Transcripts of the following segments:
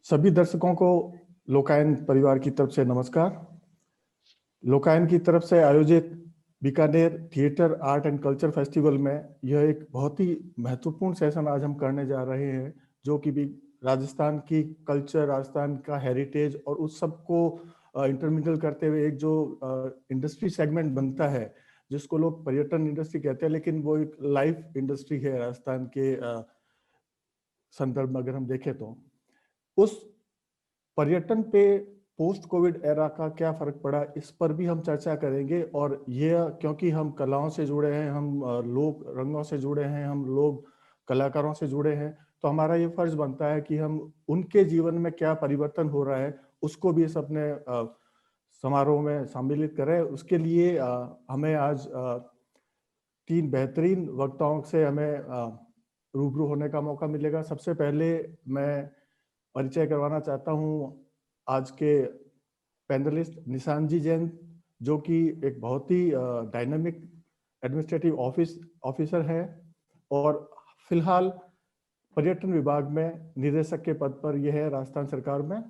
सभी दर्शकों को लोकायन परिवार की तरफ से नमस्कार। लोकायन की तरफ से आयोजित Bikaner theatre art and culture festival में यह एक बहुत ही महत्वपूर्ण सेशन आज हम करने जा रहे हैं, जो कि भी राजस्थान की कल्चर, राजस्थान का हेरिटेज और उस सब को इंटरमिंगल करते हुए एक जो इंडस्ट्री सेगमेंट बनता है, जिसको लोग पर्यटन इंडस्ट्री कहते हैं, लेकिन वो एक लाइफ इंडस्ट्री है राजस्थान के संदर्भ में अगर हम देखें तो। उस पर्यटन पे पोस्ट कोविड एरा का क्या फर्क पड़ा, इस पर भी हम चर्चा करेंगे। और ये क्योंकि हम कलाओं से जुड़े हैं, हम लोग रंगों से जुड़े हैं, हम लोग कलाकारों से जुड़े हैं, तो हमारा ये फर्ज बनता है कि हम उनके जीवन में क्या परिवर्तन हो रहा है उसको भी इस अपने समारोह में सम्मिलित करें। उसके लिए हमें आज तीन बेहतरीन वक्ताओं से हमें रूबरू होने का मौका मिलेगा। सबसे पहले मैं परिचय करवाना चाहता हूं आज के पैनलिस्ट निशान जी जैन, जो कि एक बहुत ही डायनामिक एडमिनिस्ट्रेटिव ऑफिसर है और फिलहाल पर्यटन विभाग में निदेशक के पद पर यह है राजस्थान सरकार में।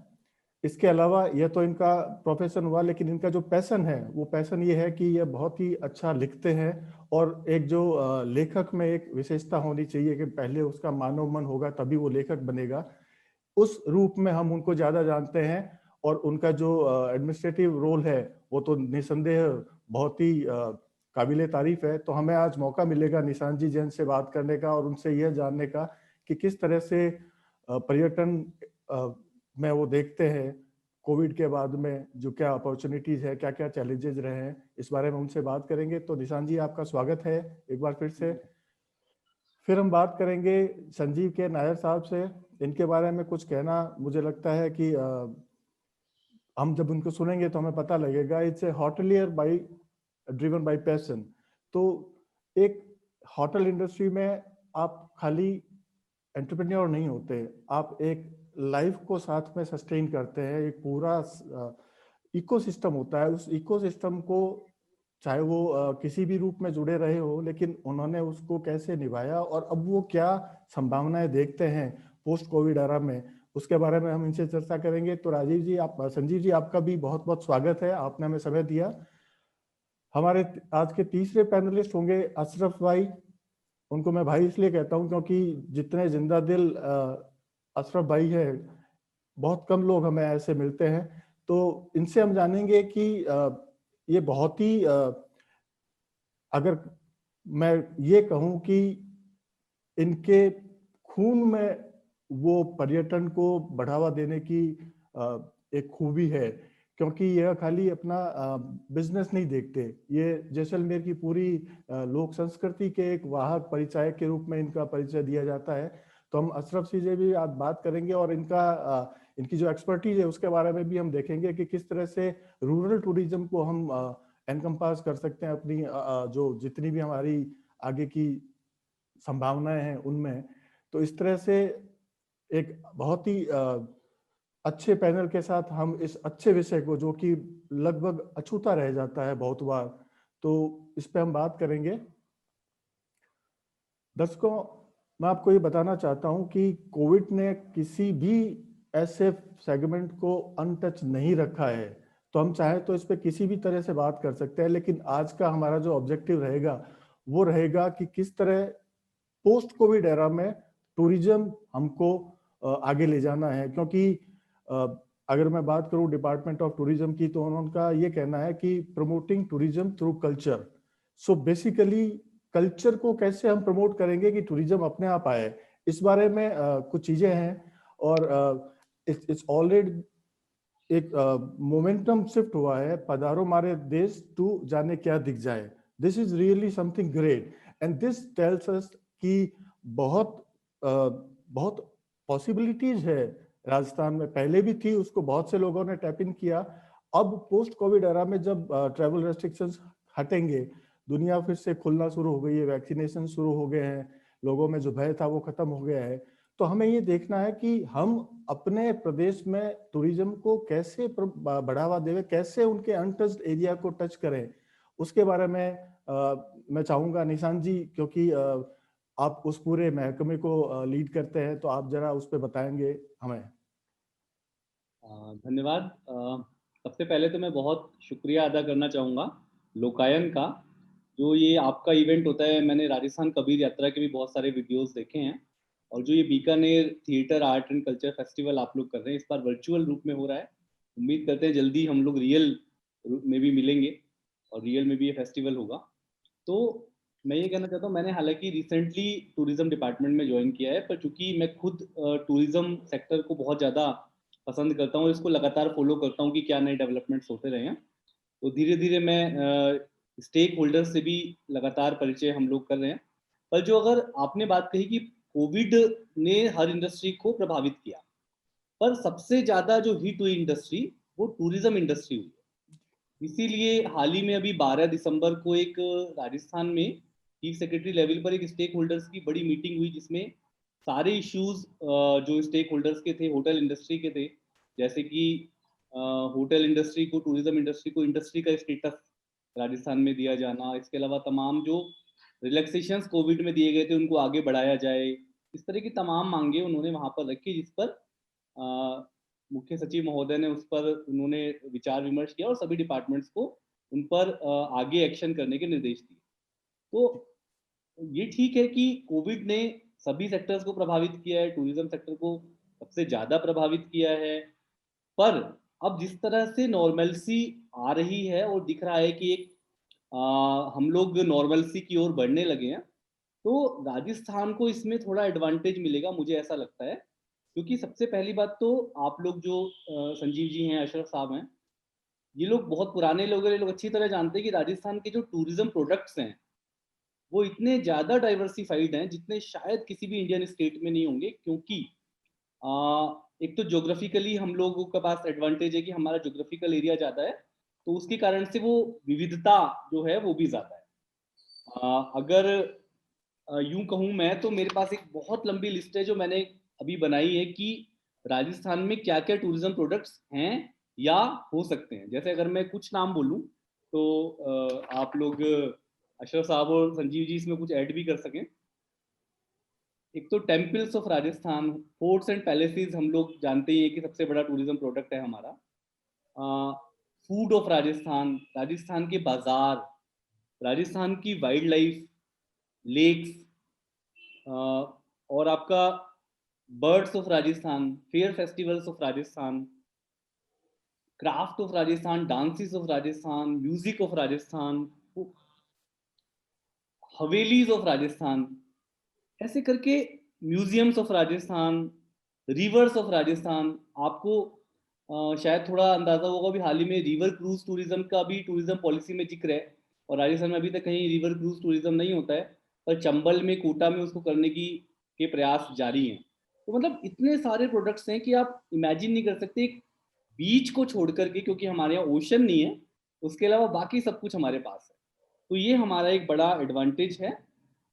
इसके अलावा यह तो इनका प्रोफेशन हुआ, लेकिन इनका जो पैशन है वो पैशन ये है कि ये बहुत ही अच्छा लिखते हैं। और एक जो लेखक में एक विशेषता होनी चाहिए कि पहले उसका मानव मन होगा तभी वो लेखक बनेगा, उस रूप में हम उनको ज्यादा जानते हैं। और उनका जो एडमिनिस्ट्रेटिव रोल है वो तो निसंदेह बहुत ही काबिले तारीफ है। तो हमें आज मौका मिलेगा निशान जी जैन से बात करने का और उनसे यह जानने का कि किस तरह से पर्यटन में वो देखते हैं कोविड के बाद में जो क्या अपॉर्चुनिटीज है, क्या क्या चैलेंजेस रहे हैं, इस बारे में उनसे बात करेंगे। तो निशान जी, आपका स्वागत है एक बार फिर से। फिर हम बात करेंगे संजीव के नायर साहब से। इनके बारे में कुछ कहना मुझे लगता है कि हम जब उनको सुनेंगे तो हमें पता लगेगा। It's a hotelier by driven by passion. तो एक होटल इंडस्ट्री में आप खाली एंटरप्रेन्योर नहीं होते, आप एक लाइफ को साथ में सस्टेन करते हैं। एक पूरा इकोसिस्टम होता है, उस इकोसिस्टम को चाहे वो किसी भी रूप में जुड़े रहे हो, लेकिन उन्होंने उसको कैसे निभाया और अब वो क्या संभावनाएं देखते हैं पोस्ट कोविड एरा में, उसके बारे में हम इनसे चर्चा करेंगे। तो राजीव जी, आप संजीव जी, आपका भी बहुत बहुत स्वागत है, आपने हमें समय दिया। हमारे आज के तीसरे पैनलिस्ट होंगे अशरफ भाई। उनको मैं भाई इसलिए कहता हूं क्योंकि जितने जिंदा दिल अशरफ भाई है, बहुत कम लोग हमें ऐसे मिलते हैं। तो इनसे हम जानेंगे कि ये बहुत ही अगर मैं ये कहूं कि इनके खून में वो पर्यटन को बढ़ावा देने की एक खूबी है, क्योंकि यह खाली अपना बिजनेस नहीं देखते। ये जैसलमेर की पूरी लोक संस्कृति के एक वाहक परिचायक के रूप में इनका परिचय दिया जाता है। तो हम अशरफ से भी आज बात करेंगे और इनकी जो एक्सपर्टीज है उसके बारे में भी हम देखेंगे कि किस तरह से रूरल टूरिज्म को हम एनकम्पास कर सकते हैं अपनी जो जितनी भी हमारी आगे की संभावनाएं हैं उनमें। तो इस तरह से एक बहुत ही अच्छे पैनल के साथ हम इस अच्छे विषय को, जो कि लगभग अछूता रह जाता है बहुत बार, तो इस पे हम बात करेंगे। दर्शकों, मैं आपको ये बताना चाहता हूं कि कोविड ने किसी भी ऐसे सेगमेंट को अनटच नहीं रखा है। तो हम चाहे तो इस पे किसी भी तरह से बात कर सकते हैं, लेकिन आज का हमारा जो ऑब्जेक्टिव रहेगा वो रहेगा कि किस तरह पोस्ट कोविड एरा में टूरिज्म हमको आगे ले जाना है। क्योंकि अगर मैं बात करूं डिपार्टमेंट ऑफ टूरिज्म की, तो उनका ये कहना है कि promoting tourism through culture. So basically culture को कैसे हम प्रमोट करेंगे कि टूरिज्म अपने आप आए, इस बारे में कुछ चीजें हैं। और इट्स ऑलरेडी एक मोमेंटम शिफ्ट हुआ है, पधारो मारे देश तू जाने क्या दिख जाए। This is really something great and this tells us कि बहुत बहुत पॉसिबिलिटीज है राजस्थान में, पहले भी थी, उसको बहुत से लोगों ने टैप इन किया। अब पोस्ट कोविड एरा में जब ट्रैवल रेस्ट्रिक्शंस हटेंगे, दुनिया फिर से खुलना शुरू हो गई है, वैक्सीनेशन शुरू हो गए हैं, लोगों में जो भय था वो खत्म हो गया है। तो हमें ये देखना है कि हम अपने प्रदेश में टूरिज्म को कैसे बढ़ावा दें, कैसे उनके अनटच्ड एरिया को टच करें, उसके बारे में मैं चाहूंगा निशान जी, क्योंकि आप उस पूरे महकमे को लीड करते हैं, तो आप जरा उस पर बताएंगे हमें। धन्यवाद। सबसे पहले तो मैं बहुत शुक्रिया अदा करना चाहूँगा लोकायन का, जो ये आपका इवेंट होता है। मैंने राजस्थान कबीर यात्रा के भी बहुत सारे वीडियोस देखे हैं, और जो ये Bikaner theatre art and culture festival आप लोग कर रहे हैं, इस बार वर्चुअल रूप में हो रहा है। उम्मीद करते हैं जल्दी हम लोग रियल रूप में भी मिलेंगे और रियल में भी ये फेस्टिवल होगा। तो मैं ये कहना चाहता हूँ, मैंने हालांकि रिसेंटली टूरिज्म डिपार्टमेंट में ज्वाइन किया है, पर चूंकि मैं खुद टूरिज्म सेक्टर को बहुत ज़्यादा पसंद करता हूँ, इसको लगातार फॉलो करता हूँ कि क्या नए डेवलपमेंट्स होते रहे हैं, तो धीरे धीरे मैं स्टेक होल्डर्स से भी लगातार परिचय हम लोग कर रहे हैं। पर जो अगर आपने बात कही कि कोविड ने हर इंडस्ट्री को प्रभावित किया, पर सबसे ज़्यादा जो हिट हुई इंडस्ट्री वो टूरिज्म इंडस्ट्री हुई। इसीलिए हाल ही में अभी 12 दिसंबर को एक राजस्थान में चीफ सेक्रेटरी लेवल पर एक स्टेक होल्डर्स की बड़ी मीटिंग हुई, जिसमें सारे इश्यूज जो स्टेक होल्डर्स के थे, होटल इंडस्ट्री के थे, जैसे कि होटल इंडस्ट्री को, टूरिज्म इंडस्ट्री को इंडस्ट्री का स्टेटस राजस्थान में दिया जाना, इसके अलावा तमाम जो रिलैक्सेशंस कोविड में दिए गए थे उनको आगे बढ़ाया जाए, इस तरह की तमाम मांगे उन्होंने वहां पर रखी, जिस पर मुख्य सचिव महोदय ने उस पर उन्होंने विचार विमर्श किया और सभी डिपार्टमेंट्स को उन पर आगे एक्शन करने के निर्देश दिए। तो ये ठीक है कि कोविड ने सभी सेक्टर्स को प्रभावित किया है, टूरिज्म सेक्टर को सबसे ज्यादा प्रभावित किया है, पर अब जिस तरह से नॉर्मलसी आ रही है और दिख रहा है कि एक हम लोग नॉर्मलसी की ओर बढ़ने लगे हैं, तो राजस्थान को इसमें थोड़ा एडवांटेज मिलेगा, मुझे ऐसा लगता है। क्योंकि सबसे पहली बात तो आप लोग जो संजीव जी हैं, अशरफ साहब हैं, ये लोग बहुत पुराने लोग हैं, ये लोग अच्छी तरह जानते हैं कि राजस्थान के जो टूरिज्म प्रोडक्ट्स हैं वो इतने ज़्यादा डाइवर्सिफाइड हैं जितने शायद किसी भी इंडियन स्टेट में नहीं होंगे। क्योंकि एक तो ज्योग्राफिकली हम लोगों के पास एडवांटेज है कि हमारा ज्योग्राफिकल एरिया ज़्यादा है, तो उसके कारण से वो विविधता जो है वो भी ज़्यादा है। अगर यूं कहूँ मैं, तो मेरे पास एक बहुत लंबी लिस्ट है जो मैंने अभी बनाई है कि राजस्थान में क्या क्या टूरिज्म प्रोडक्ट्स हैं या हो सकते हैं। जैसे अगर मैं कुछ नाम बोलूं, तो आप लोग अशरफ साहब और संजीव जी इसमें कुछ ऐड भी कर सकें। एक तो temples of Rajasthan, forts and palaces हम लोग जानते ही हैं कि सबसे बड़ा टूरिज्म प्रोडक्ट है हमारा। फूड ऑफ राजस्थान, राजस्थान के बाजार, राजस्थान की वाइल्ड लाइफ, लेक्स, और आपका birds of Rajasthan, fair festivals of Rajasthan, craft of Rajasthan, dances of Rajasthan, music of Rajasthan, havelis of Rajasthan, ऐसे करके museums of Rajasthan, reverse of Rajasthan. आपको शायद थोड़ा अंदाजा होगा भी, हाल ही में रिवर क्रूज टूरिज्म का भी टूरिज्म पॉलिसी में जिक्र है, और राजस्थान में अभी तक कहीं रिवर क्रूज टूरिज्म नहीं होता है, पर चंबल में, कोटा में उसको करने की के प्रयास जारी हैं। तो मतलब इतने सारे प्रोडक्ट्स हैं कि आप इमेजिन नहीं कर सकते, एक बीच को छोड़ करके, क्योंकि हमारे यहाँ ओशन नहीं है, उसके अलावा बाकी सब कुछ हमारे पास है। तो ये हमारा एक बड़ा एडवांटेज है।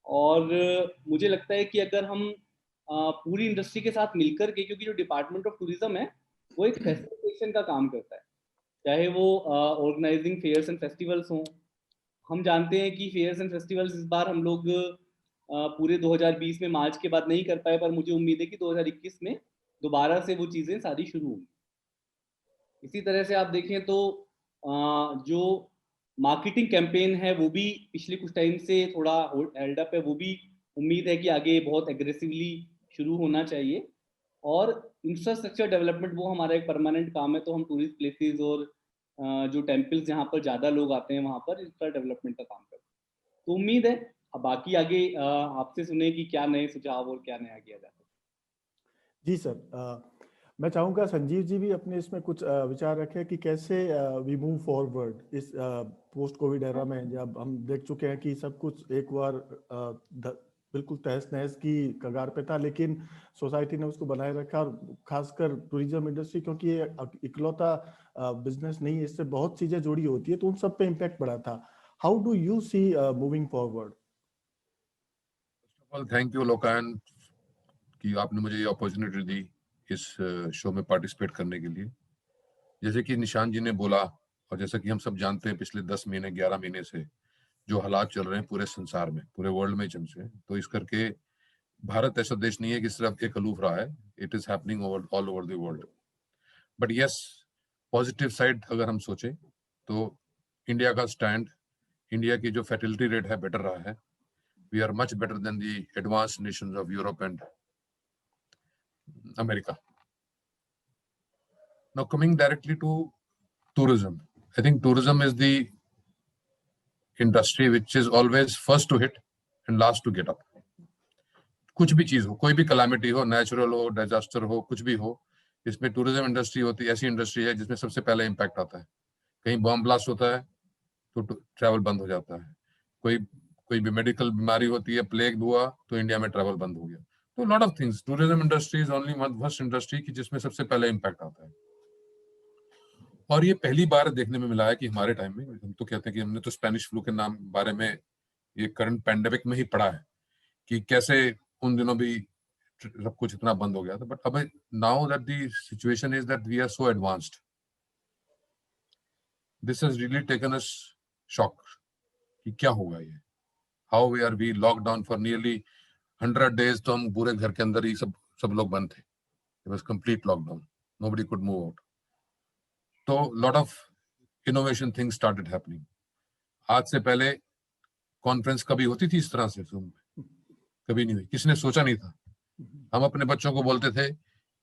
और मुझे लगता है कि अगर हम पूरी इंडस्ट्री के साथ मिलकर के, क्योंकि जो डिपार्टमेंट ऑफ टूरिज्म है वो एक फैसिलिटेशन का काम करता है, चाहे वो ऑर्गेनाइजिंग फेयर्स एंड फेस्टिवल्स हों। हम जानते हैं कि फेयर्स एंड फेस्टिवल्स इस बार हम लोग पूरे 2020 में मार्च के बाद नहीं कर पाए, पर मुझे उम्मीद है कि 2021 में दोबारा से वो चीज़ें सारी शुरू होंगी। इसी तरह से आप देखें तो जो मार्केटिंग कैंपेन है वो भी पिछले कुछ टाइम से थोड़ा हेल्ड अप है, वो भी उम्मीद है कि आगे बहुत एग्रेसिवली शुरू होना चाहिए। और इंफ्रास्ट्रक्चर डेवलपमेंट वो हमारा एक परमानेंट काम है, तो हम टूरिस्ट प्लेसेस और जो टेम्पल्स जहाँ पर ज़्यादा लोग आते हैं वहाँ पर इंफ्रा डेवलपमेंट का काम करते हैं। तो उम्मीद है अब बाकी आगे आपसे सुने कि क्या नए सुझाव और क्या नया किया जा सकता है। जी सर, मैं चाहूंगा संजीव जी भी अपने इसमें कुछ विचार रखें कि कैसे वी मूव फॉरवर्ड इस पोस्ट कोविड एरा में, जब हम देख चुके हैं कि सब कुछ एक बार बिल्कुल तहस नहस की कगार पे था, लेकिन सोसाइटी ने उसको बनाए रखा, और खासकर टूरिज्म इंडस्ट्री, क्योंकि ये इकलौता बिजनेस नहीं है, इससे बहुत चीजें जुड़ी होती है, तो उन सब पे इम्पैक्ट पड़ा था। How do you see moving forward? Thank you Lokayan कि आपने मुझे ये अपॉर्चुनिटी दी इस शो में पार्टिसिपेट करने के लिए। जैसे कि निशान जी ने बोला, और जैसा कि हम सब जानते हैं, पिछले 10 महीने 11 महीने से जो हालात चल रहे हैं पूरे संसार में, पूरे वर्ल्ड में चल रहे हैं, तो इस करके भारत ऐसा देश नहीं है कि सिर्फ एक अलूफ रहा है। It is happening all over the world. But yes, positive side अगर हम सोचें तो इंडिया का स्टैंड, इंडिया की जो फर्टिलिटी रेट है बेटर रहा है. We are much better than the advanced nations of Europe and America. Now coming directly to tourism, I think tourism is the industry which is always first to hit and last to get up. कुछ भी चीज हो, कोई भी calamity हो, natural हो, disaster हो, कुछ भी हो, इसमें टूरिज्म इंडस्ट्री होती, ऐसी इंडस्ट्री है जिसमें सबसे पहले इम्पैक्ट आता है. कहीं बॉम्ब ब्लास्ट होता है तो ट्रैवल बंद हो जाता है. कोई भी मेडिकल बीमारी होती है, प्लेग हुआ तो इंडिया में ट्रैवल बंद हो गया. तो lot of things, tourism industry is only one first industry की जिसमें सबसे पहले इम्पैक्ट आता है. और ये पहली बार देखने में मिला है कि हमारे टाइम में, हम तो कहते हैं कि हमने तो स्पेनिश फ्लू के नाम बारे में ये करंट पैंडेमिक में ही पढ़ा है कि कैसे उन दिनों भी सब कुछ इतना बंद हो गया था. बट अब now that the situation is that we are so advanced, this has really taken us shock कि क्या होगा ये. How we are we lockdown for nearly 100 days, तो हम पूरे घर के अंदर ही सब लोग बंद थे. It was complete lockdown, nobody could move out. तो lot of innovation things started happening. आज से पहले कॉन्फ्रेंस कभी होती थी इस तरह से Zoom पे? कभी नहीं हुई, किसने सोचा नहीं था. हम अपने बच्चों को बोलते थे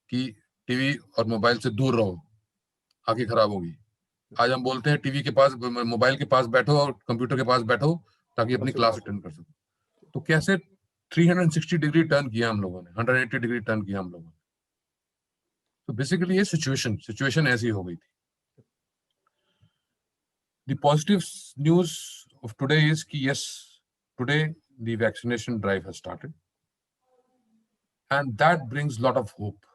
कि टीवी और मोबाइल से दूर रहो, आंखें खराब होगी. आज हम बोलते हैं टीवी के पास, मोबाइल के पास बैठो और कंप्यूटर के पास बैठो ताकि अपनी क्लास अटेंड कर सको. तो कैसे 360 डिग्री टर्न किया हम लोगों ने, 180 डिग्री टर्न किया हम लोगों ने. तो बेसिकली ये सिचुएशन ऐसी हो गई थी. The positive news of today is कि yes, today the vaccination drive has started, and that brings lot of hope,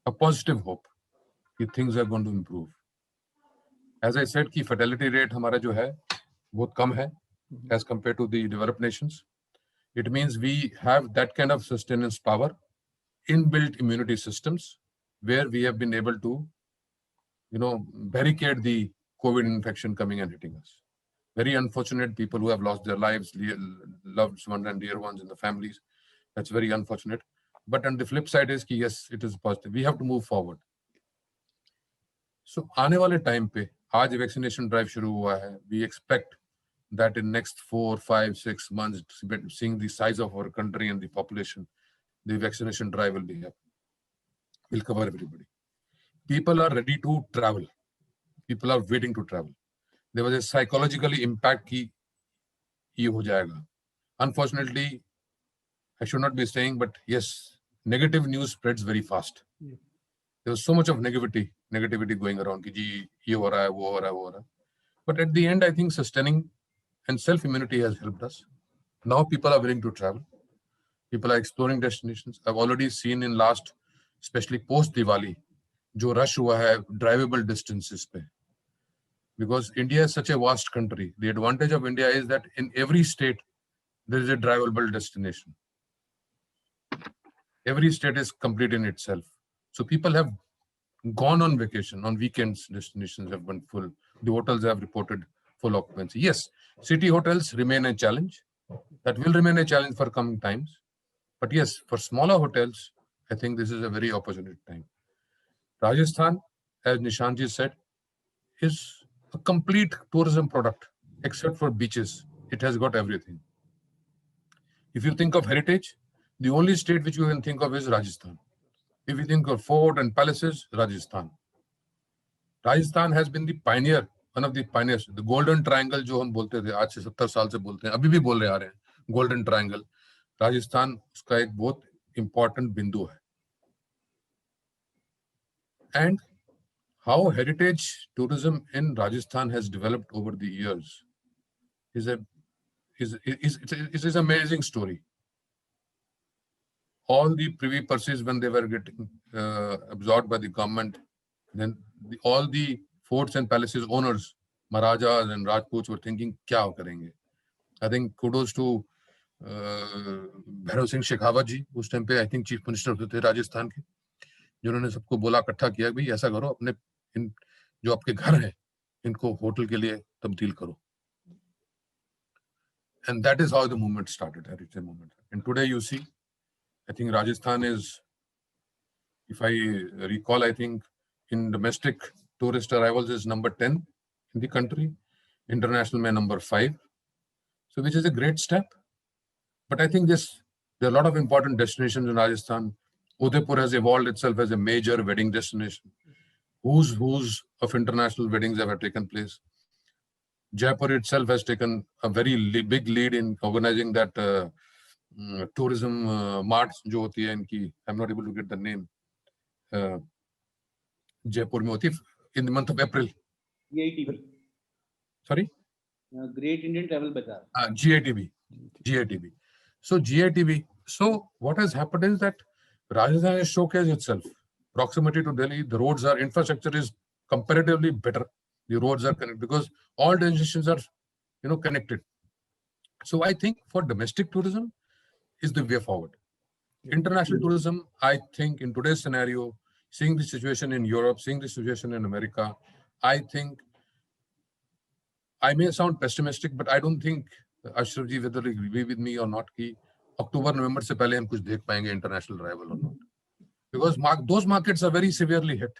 a positive hope कि things are going to improve. As I said कि fertility rate हमारा जो है बहुत कम है as compared to the developed nations. It means we have that kind of sustenance power, inbuilt immunity systems, where we have been able to, barricade the COVID infection coming and hitting us. Very unfortunate people who have lost their lives, loved ones and dear ones in the families. That's very unfortunate. But on the flip side is कि yes, it is positive. We have to move forward. So आने वाले time पे आज vaccination drive शुरू हुआ है. We expect that in next 4, 5, 6 months, seeing the size of our country and the population, the vaccination drive will be happening. Will cover everybody. People are ready to travel. People are waiting to travel. There was a psychologically impact कि ये हो जाएगा. Unfortunately, I should not be saying, but yes, negative news spreads very fast. Yeah. There was so much of negativity going around कि जी ये हो रहा है, वो हो रहा है, वो हो रहा है. But at the end, I think sustaining and self-immunity has helped us. Now people are willing to travel. People are exploring destinations. I've already seen in last, especially post Diwali, जो rush हुआ है drivable distances पे. Because India is such a vast country. The advantage of India is that in every state, there is a drivable destination. Every state is complete in itself. So people have gone on vacation, on weekends, destinations have been full. The hotels have reported full occupancy. Yes, city hotels remain a challenge. That will remain a challenge for coming times. But yes, for smaller hotels, I think this is a very opportune time. Rajasthan, as Nishanji said, is a complete tourism product, except for beaches. It has got everything. If you think of heritage, the only state which you can think of is Rajasthan. If you think of fort and palaces, Rajasthan. Rajasthan has been the pioneer, one of the pioneers. The golden triangle जो हम बोलते थे, आज से 70 साल से बोलते हैं, अभी भी बोल रहे आ रहे हैं, golden triangle. राजस्थान उसका एक बहुत important बिंदु है. And how heritage tourism in Rajasthan has developed over the years is an amazing story. All the privy purses, when they were getting absorbed by the government, then all the forts and palaces owners, Maharajas and Rajputs, were thinking, क्या करेंगे? I think kudos to Bhairav Singh Shekhawat ji, उस time पे I think chief minister होते थे राजस्थान के, जिन्होंने सबको बोला, इकट्ठा किया, भाई ऐसा करो, अपने इन जो आपके घर हैं इनको होटल के लिए तब्दील करो. And that is how the movement started. And today you see, I think Rajasthan is, if I recall, I think in domestic tourist arrivals is number 10 in the country, international mein number 5. So which is a great step. But I think there are a lot of important destinations in Rajasthan. Udaipur has evolved itself as a major wedding destination. Who's of international weddings have taken place. Jaipur itself has taken a very big lead in organizing that tourism marts जो होती है इनकी. I'm not able to get the name. Jaipur में होती है in the month of April. GITB. Sorry? Great Indian Travel Bazaar. GITB. So GITB. So what has happened is that Rajasthan has showcased itself. Proximity to Delhi, the roads are, infrastructure is comparatively better. The roads are connected because all destinations are, connected. So I think for domestic tourism is the way forward. International tourism, I think in today's scenario, seeing the situation in Europe, seeing the situation in America, I think I may sound pessimistic, but I don't think Ashraf ji, whether you agree with me or not, कि October, November से पहले हम कुछ देख पाएंगे international arrival or not, because those markets are very severely hit.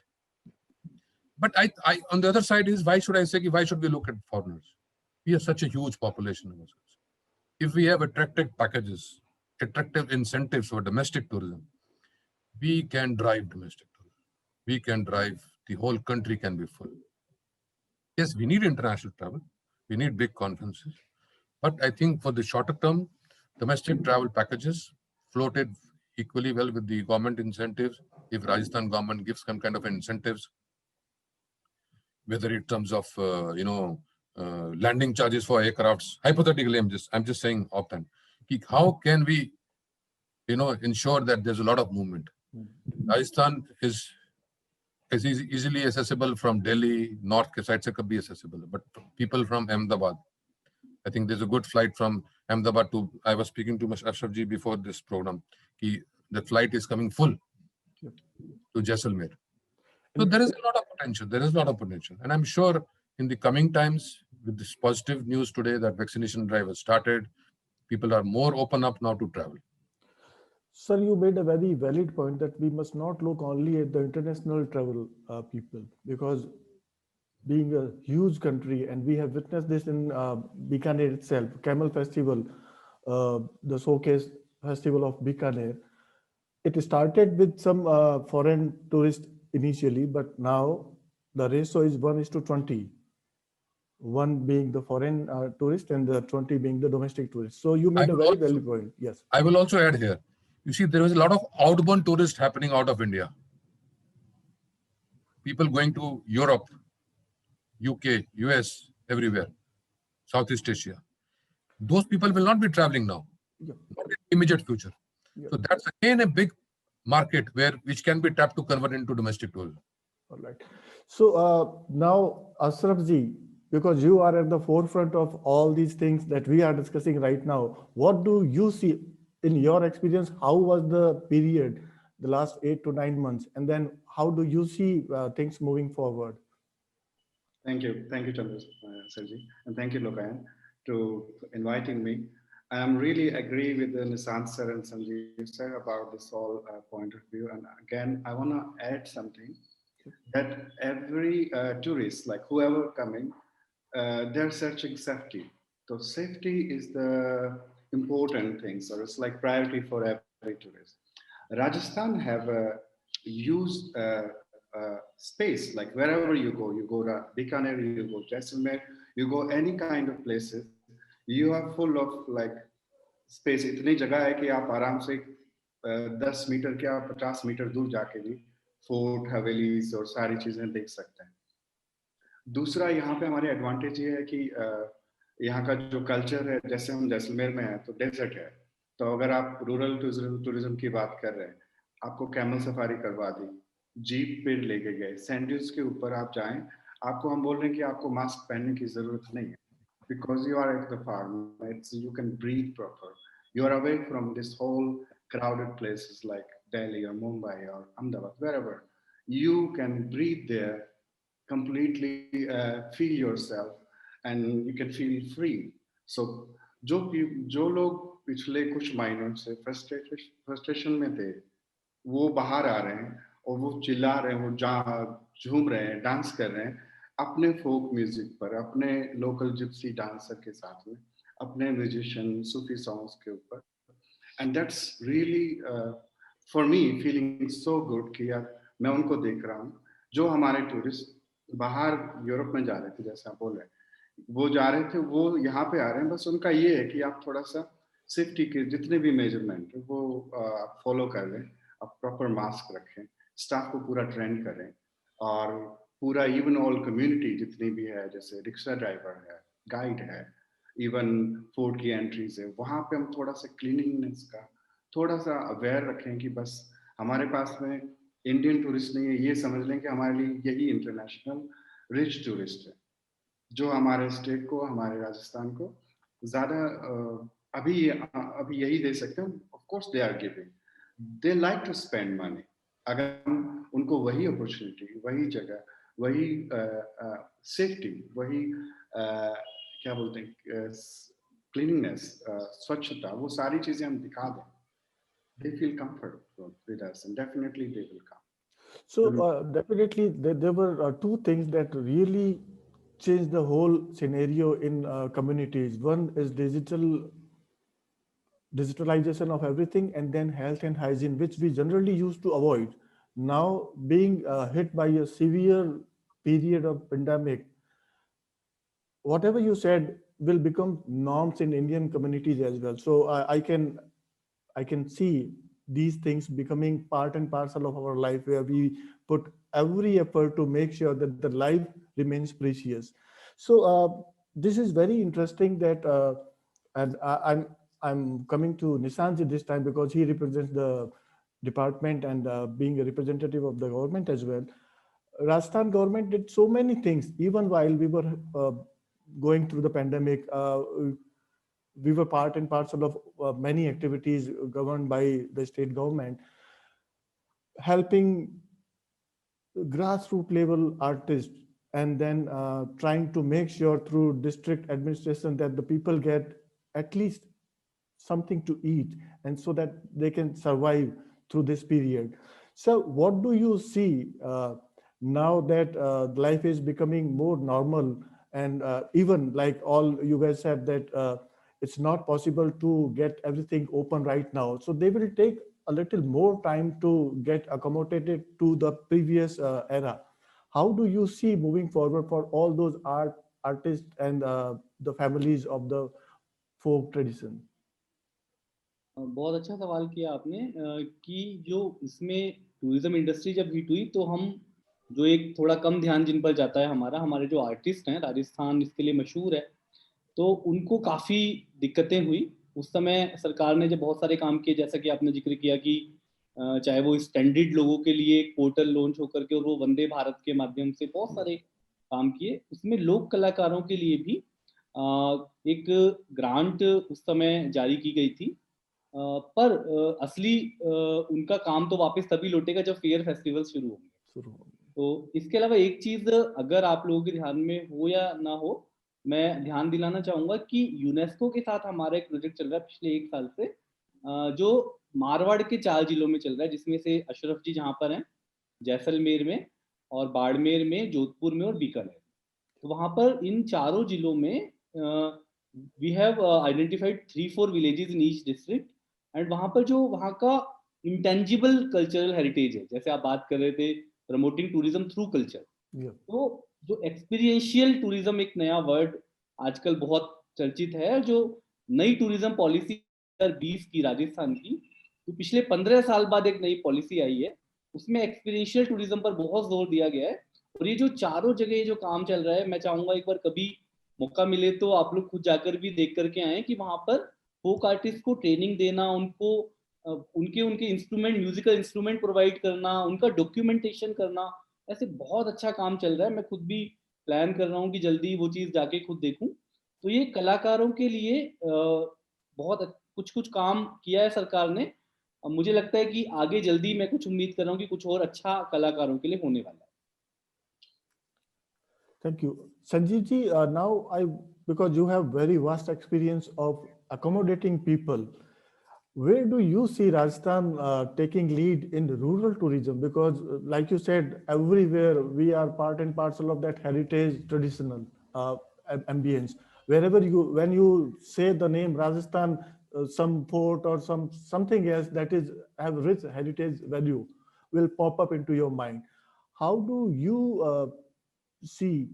But I on the other side is, why should I say why should we look at foreigners? We have such a huge population in ourselves. If we have attractive packages, attractive incentives for domestic tourism, we can drive domestic tourism. We can drive, the whole country can be full. Yes, we need international travel. We need big conferences. But I think for the shorter term, domestic travel packages floated equally well with the government incentives. If Rajasthan government gives some kind of incentives, whether in terms of landing charges for aircrafts, hypothetically, I'm just saying often, how can we ensure that there's a lot of movement? Rajasthan is easily accessible from Delhi, north side se kabhi accessible, but people from Ahmedabad, I think there's a good flight from Ahmedabad to, I was speaking to Ashraf ji before this program, the flight is coming full to Jaisalmer. So there is a lot of potential. And I'm sure in the coming times, with this positive news today that vaccination drive has started, people are more open up now to travel. Sir, you made a very valid point that we must not look only at the international travel people, because being a huge country, and we have witnessed this in Bikaner itself, Camel Festival, the showcase festival of Bikaner. It started with some foreign tourists initially, but now the ratio is 1:20. 1 being the foreign tourist and the 20 being the domestic tourist. So you made a very valid point. Yes. I will also add here. You see, there was a lot of outbound tourists happening out of India. People going to Europe, UK, US, everywhere, Southeast Asia. Those people will not be traveling now, not in the immediate future. So that's again a big market which can be tapped to convert into domestic tourism. All right. So now, Ashraf ji, because you are at the forefront of all these things that we are discussing right now, what do you see in your experience? How was the period, the last 8 to 9 months? And then how do you see things moving forward? Thank you, Chandra Sirji, and thank you, Lokayan, to inviting me. I really agree with the Nishant sir and Sanjeev sir about this whole point of view. And again, I want to add something, that every tourist, like whoever coming, they're searching safety. So safety is the important thing. So it's like priority for every tourist. Rajasthan have a used space, like wherever you go to Bikaner, you go Jaisalmer, you go any kind of places, you are full of like space. इतनी जगह है कि आप आराम से 10 metre क्या 50 metre दूर जाके भी फोर्ट, हवेलीज और सारी चीजें देख सकते हैं. दूसरा यहाँ पे हमारे एडवांटेज ये है कि यहाँ का जो कल्चर है, जैसे हम जैसलमेर में है तो डेजर्ट है, तो अगर आप रूरल टूरिज्म की बात कर रहे हैं, आपको कैमल सफारी करवा दी, जीप पे लेके गए, सैंडल्स के ऊपर आप जाएं, आपको हम बोल रहे हैं कि आपको मास्क पहनने की जरूरत नहीं है, because you are at the farm, you can breathe proper, you are away from this whole crowded places like Delhi or Mumbai or Ahmedabad, wherever you can breathe there, completely feel yourself, and you can feel free. So जो लोग पिछले कुछ महीनों से frustration में थे, वो बाहर आ रहे हैं और वो चिल्ला रहे हैं, वो झूम रहे हैं, डांस कर रहे हैं अपने फोक म्यूजिक पर, अपने लोकल जिप्सी डांसर के साथ में, अपने म्यूजिशियन सूफी सॉन्ग्स के ऊपर। And that's really for me feeling so good कि यार मैं उनको देख रहा हूँ जो हमारे टूरिस्ट बाहर यूरोप में जा रहे थे, जैसे आप बोल रहे हैं, वो जा रहे थे, वो यहाँ पे आ रहे हैं। बस उनका ये है कि आप थोड़ा सा सेफ्टी के जितने भी मेजरमेंट है वो आप फॉलो कर लें, आप प्रॉपर मास्क रखें, स्टाफ को पूरा ट्रेन करें, और पूरा इवन ऑल कम्युनिटी जितनी भी है, जैसे रिक्शा ड्राइवर है, गाइड है, इवन फोर्ट की एंट्रीज है, वहाँ पे हम थोड़ा सा क्लीनिंगनेस का थोड़ा सा अवेयर रखें कि बस हमारे पास में इंडियन टूरिस्ट नहीं है, ये समझ लें कि हमारे लिए यही इंटरनेशनल रिच टूरिस्ट है, जो हमारे स्टेट को, हमारे राजस्थान को ज्यादा अभी यही दे सकते हैं। Of course they are giving, they like to spend money. अगर हम उनको वही अपॉर्चुनिटी, वही जगह, वही सेफ्टी, वही क्या बोलते हैं, क्लीनिंगनेस, स्वच्छता, वो सारी चीजें हम दिखा दें, they feel comfort with us, and definitely they will come. So definitely there were two things that really changed the whole scenario in communities. One is digitalization of everything, and then health and hygiene, which we generally used to avoid. Now being hit by a severe period of pandemic, whatever you said will become norms in Indian communities as well. So I can see these things becoming part and parcel of our life, where we put every effort to make sure that the life remains precious. So this is very interesting that, and I'm coming to Nissanji this time because he represents the department and being a representative of the government as well. Rajasthan government did so many things even while we were going through the pandemic. We were part and parcel of many activities governed by the state government, helping grassroots level artists, and then trying to make sure through district administration that the people get at least something to eat, and so that they can survive through this period. So what do you see now that life is becoming more normal, and even like all you guys said that it's not possible to get everything open right now, so they will take a little more time to get accommodated to the previous era. How do you see moving forward for all those artists and the families of the folk tradition? बहुत अच्छा सवाल किया आपने कि जो इसमें tourism industry जब hit हुई तो हम जो एक थोड़ा कम ध्यान जिन पर जाता है हमारे जो आर्टिस्ट हैं, राजस्थान इसके लिए मशहूर है, तो उनको काफ़ी दिक्कतें हुई। उस समय सरकार ने जब बहुत सारे काम किए, जैसा कि आपने जिक्र किया कि चाहे वो स्टैंडर्ड लोगों के लिए एक पोर्टल लॉन्च होकर के, और वो वंदे भारत के माध्यम से बहुत सारे काम किए। उसमें लोक कलाकारों के लिए भी एक ग्रांट उस समय जारी की गई थी, पर असली उनका काम तो वापस तभी लौटेगा जब फेयर फेस्टिवल शुरू होंगे। तो इसके अलावा एक चीज अगर आप लोगों के ध्यान में हो या ना हो, मैं ध्यान दिलाना चाहूंगा कि यूनेस्को के साथ हमारा एक प्रोजेक्ट चल रहा है पिछले 1 साल से, जो मारवाड़ के 4 जिलों में चल रहा है, जिसमें से अशरफ जी जहाँ पर हैं जैसलमेर में, और बाड़मेर में, जोधपुर में और बीकानेर। तो वहाँ पर इन चारों जिलों में we have identified 3-4 villages in each district, and वहाँ पर जो वहाँ का इंटेंजिबल कल्चरल हेरिटेज है, जैसे आप बात कर रहे थे प्रमोटिंग टूरिज्म थ्रू कल्चर, तो जो एक्सपीरियंशियल टूरिज्म एक नया वर्ड आजकल बहुत चर्चित है, जो नई टूरिज्म पॉलिसी 2020 की राजस्थान की, तो पिछले 15 साल बाद एक नई पॉलिसी आई है, उसमें एक्सपीरियंशियल टूरिज्म पर बहुत जोर दिया गया है। और ये जो चारों जगह जो काम चल रहा है, मैं चाहूंगा एक बार कभी मौका मिले तो आप लोग खुद जाकर भी देख करके आए कि वहां पर फोक आर्टिस्ट को ट्रेनिंग देना, उनको उनके इंस्ट्रूमेंट, म्यूजिकल इंस्ट्रूमेंट प्रोवाइड करना, उनका डॉक्यूमेंटेशन करना, ऐसे बहुत अच्छा काम चल रहा है। मैं खुद भी प्लान कर रहा हूँ कि जल्दी वो चीज़ जाके खुद देखूं। तो ये कलाकारों के लिए बहुत कुछ काम किया है सरकार ने। मुझे लगता है कि आगे जल्दी मैं कुछ उम्मीद कर रहा हूँ कि कुछ और अच्छा कलाकारों के लिए होने वाला है। Thank you. Sanjeev ji, now because you have very vast experience of accommodating people, where do you see Rajasthan taking lead in rural tourism? Because like you said, everywhere we are part and parcel of that heritage traditional ambience. Wherever you, when you say the name Rajasthan, some fort or something else that is have rich heritage value will pop up into your mind. How do you see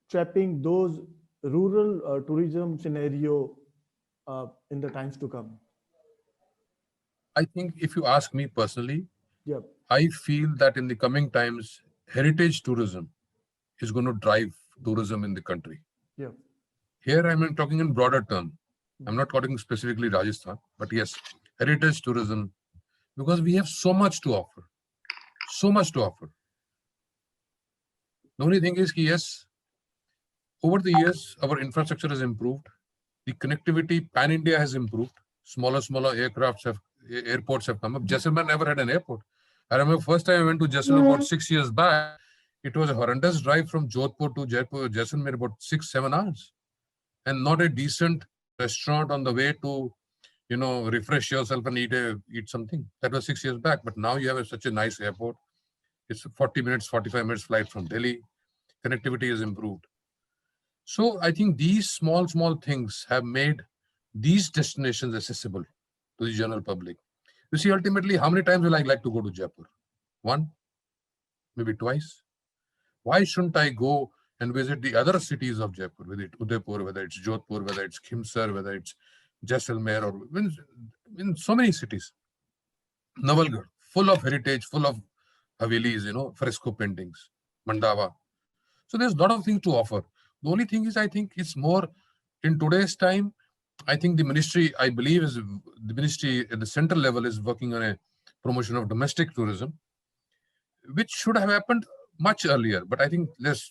trapping those rural tourism scenario in the times to come? I think if you ask me personally, Yeah. I feel that in the coming times, heritage tourism is going to drive tourism in the country. Yeah. Here I'm talking in broader term. I'm not talking specifically Rajasthan, but yes, heritage tourism, because we have so much to offer. So much to offer. The only thing is, yes, over the years, our infrastructure has improved. The connectivity pan-India has improved. Smaller airports have come up. Jaisalmer never had an airport. I remember first time I went to Jaisalmer about 6 years back. It was a horrendous drive from Jodhpur to Jaisalmer, about 6-7 hours, and not a decent restaurant on the way to, refresh yourself and eat something. That was 6 years back. But now you have such a nice airport. It's 40 minutes, 45 minutes flight from Delhi. Connectivity has improved. So I think these small things have made these destinations accessible to the general public. You see, ultimately, how many times will I like to go to Jaipur? One, maybe twice. Why shouldn't I go and visit the other cities of Jaipur, whether it's Udaipur, whether it's Jodhpur, whether it's Khimsar, whether it's Jaisalmer, or in so many cities. Nawalgarh, full of heritage, full of Havelis, fresco paintings, Mandava. So there's a lot of things to offer. The only thing is, I think it's more in today's time. I think the ministry, I believe, is the ministry at the central level is working on a promotion of domestic tourism, which should have happened much earlier. But I think less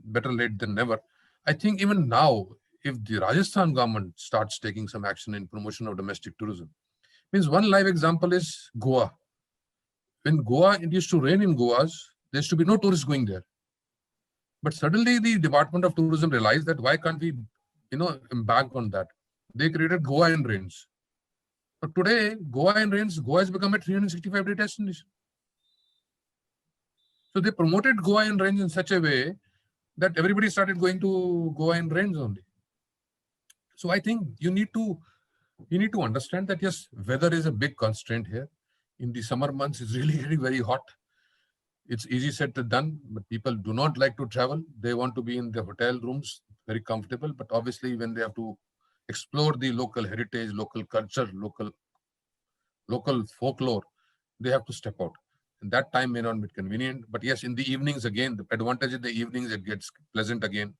better late than never. I think even now, if the Rajasthan government starts taking some action in promotion of domestic tourism, means one live example is Goa. When Goa, it used to rain in Goas, there used to be no tourists going there. But suddenly the Department of Tourism realized that why can't we, embark on that? They created Goa and Rains. But today, Goa and Rains, Goa has become a 365-day destination. So they promoted Goa and Rains in such a way that everybody started going to Goa and Rains only. So I think you need to understand that yes, weather is a big constraint here. In the summer months, it's really getting very hot. It's easy said to done, but people do not like to travel. They want to be in the hotel rooms, very comfortable. But obviously, when they have to explore the local heritage, local culture, local folklore, they have to step out. And that time may not be convenient. But yes, in the evenings, again, the advantage in the evenings, it gets pleasant again.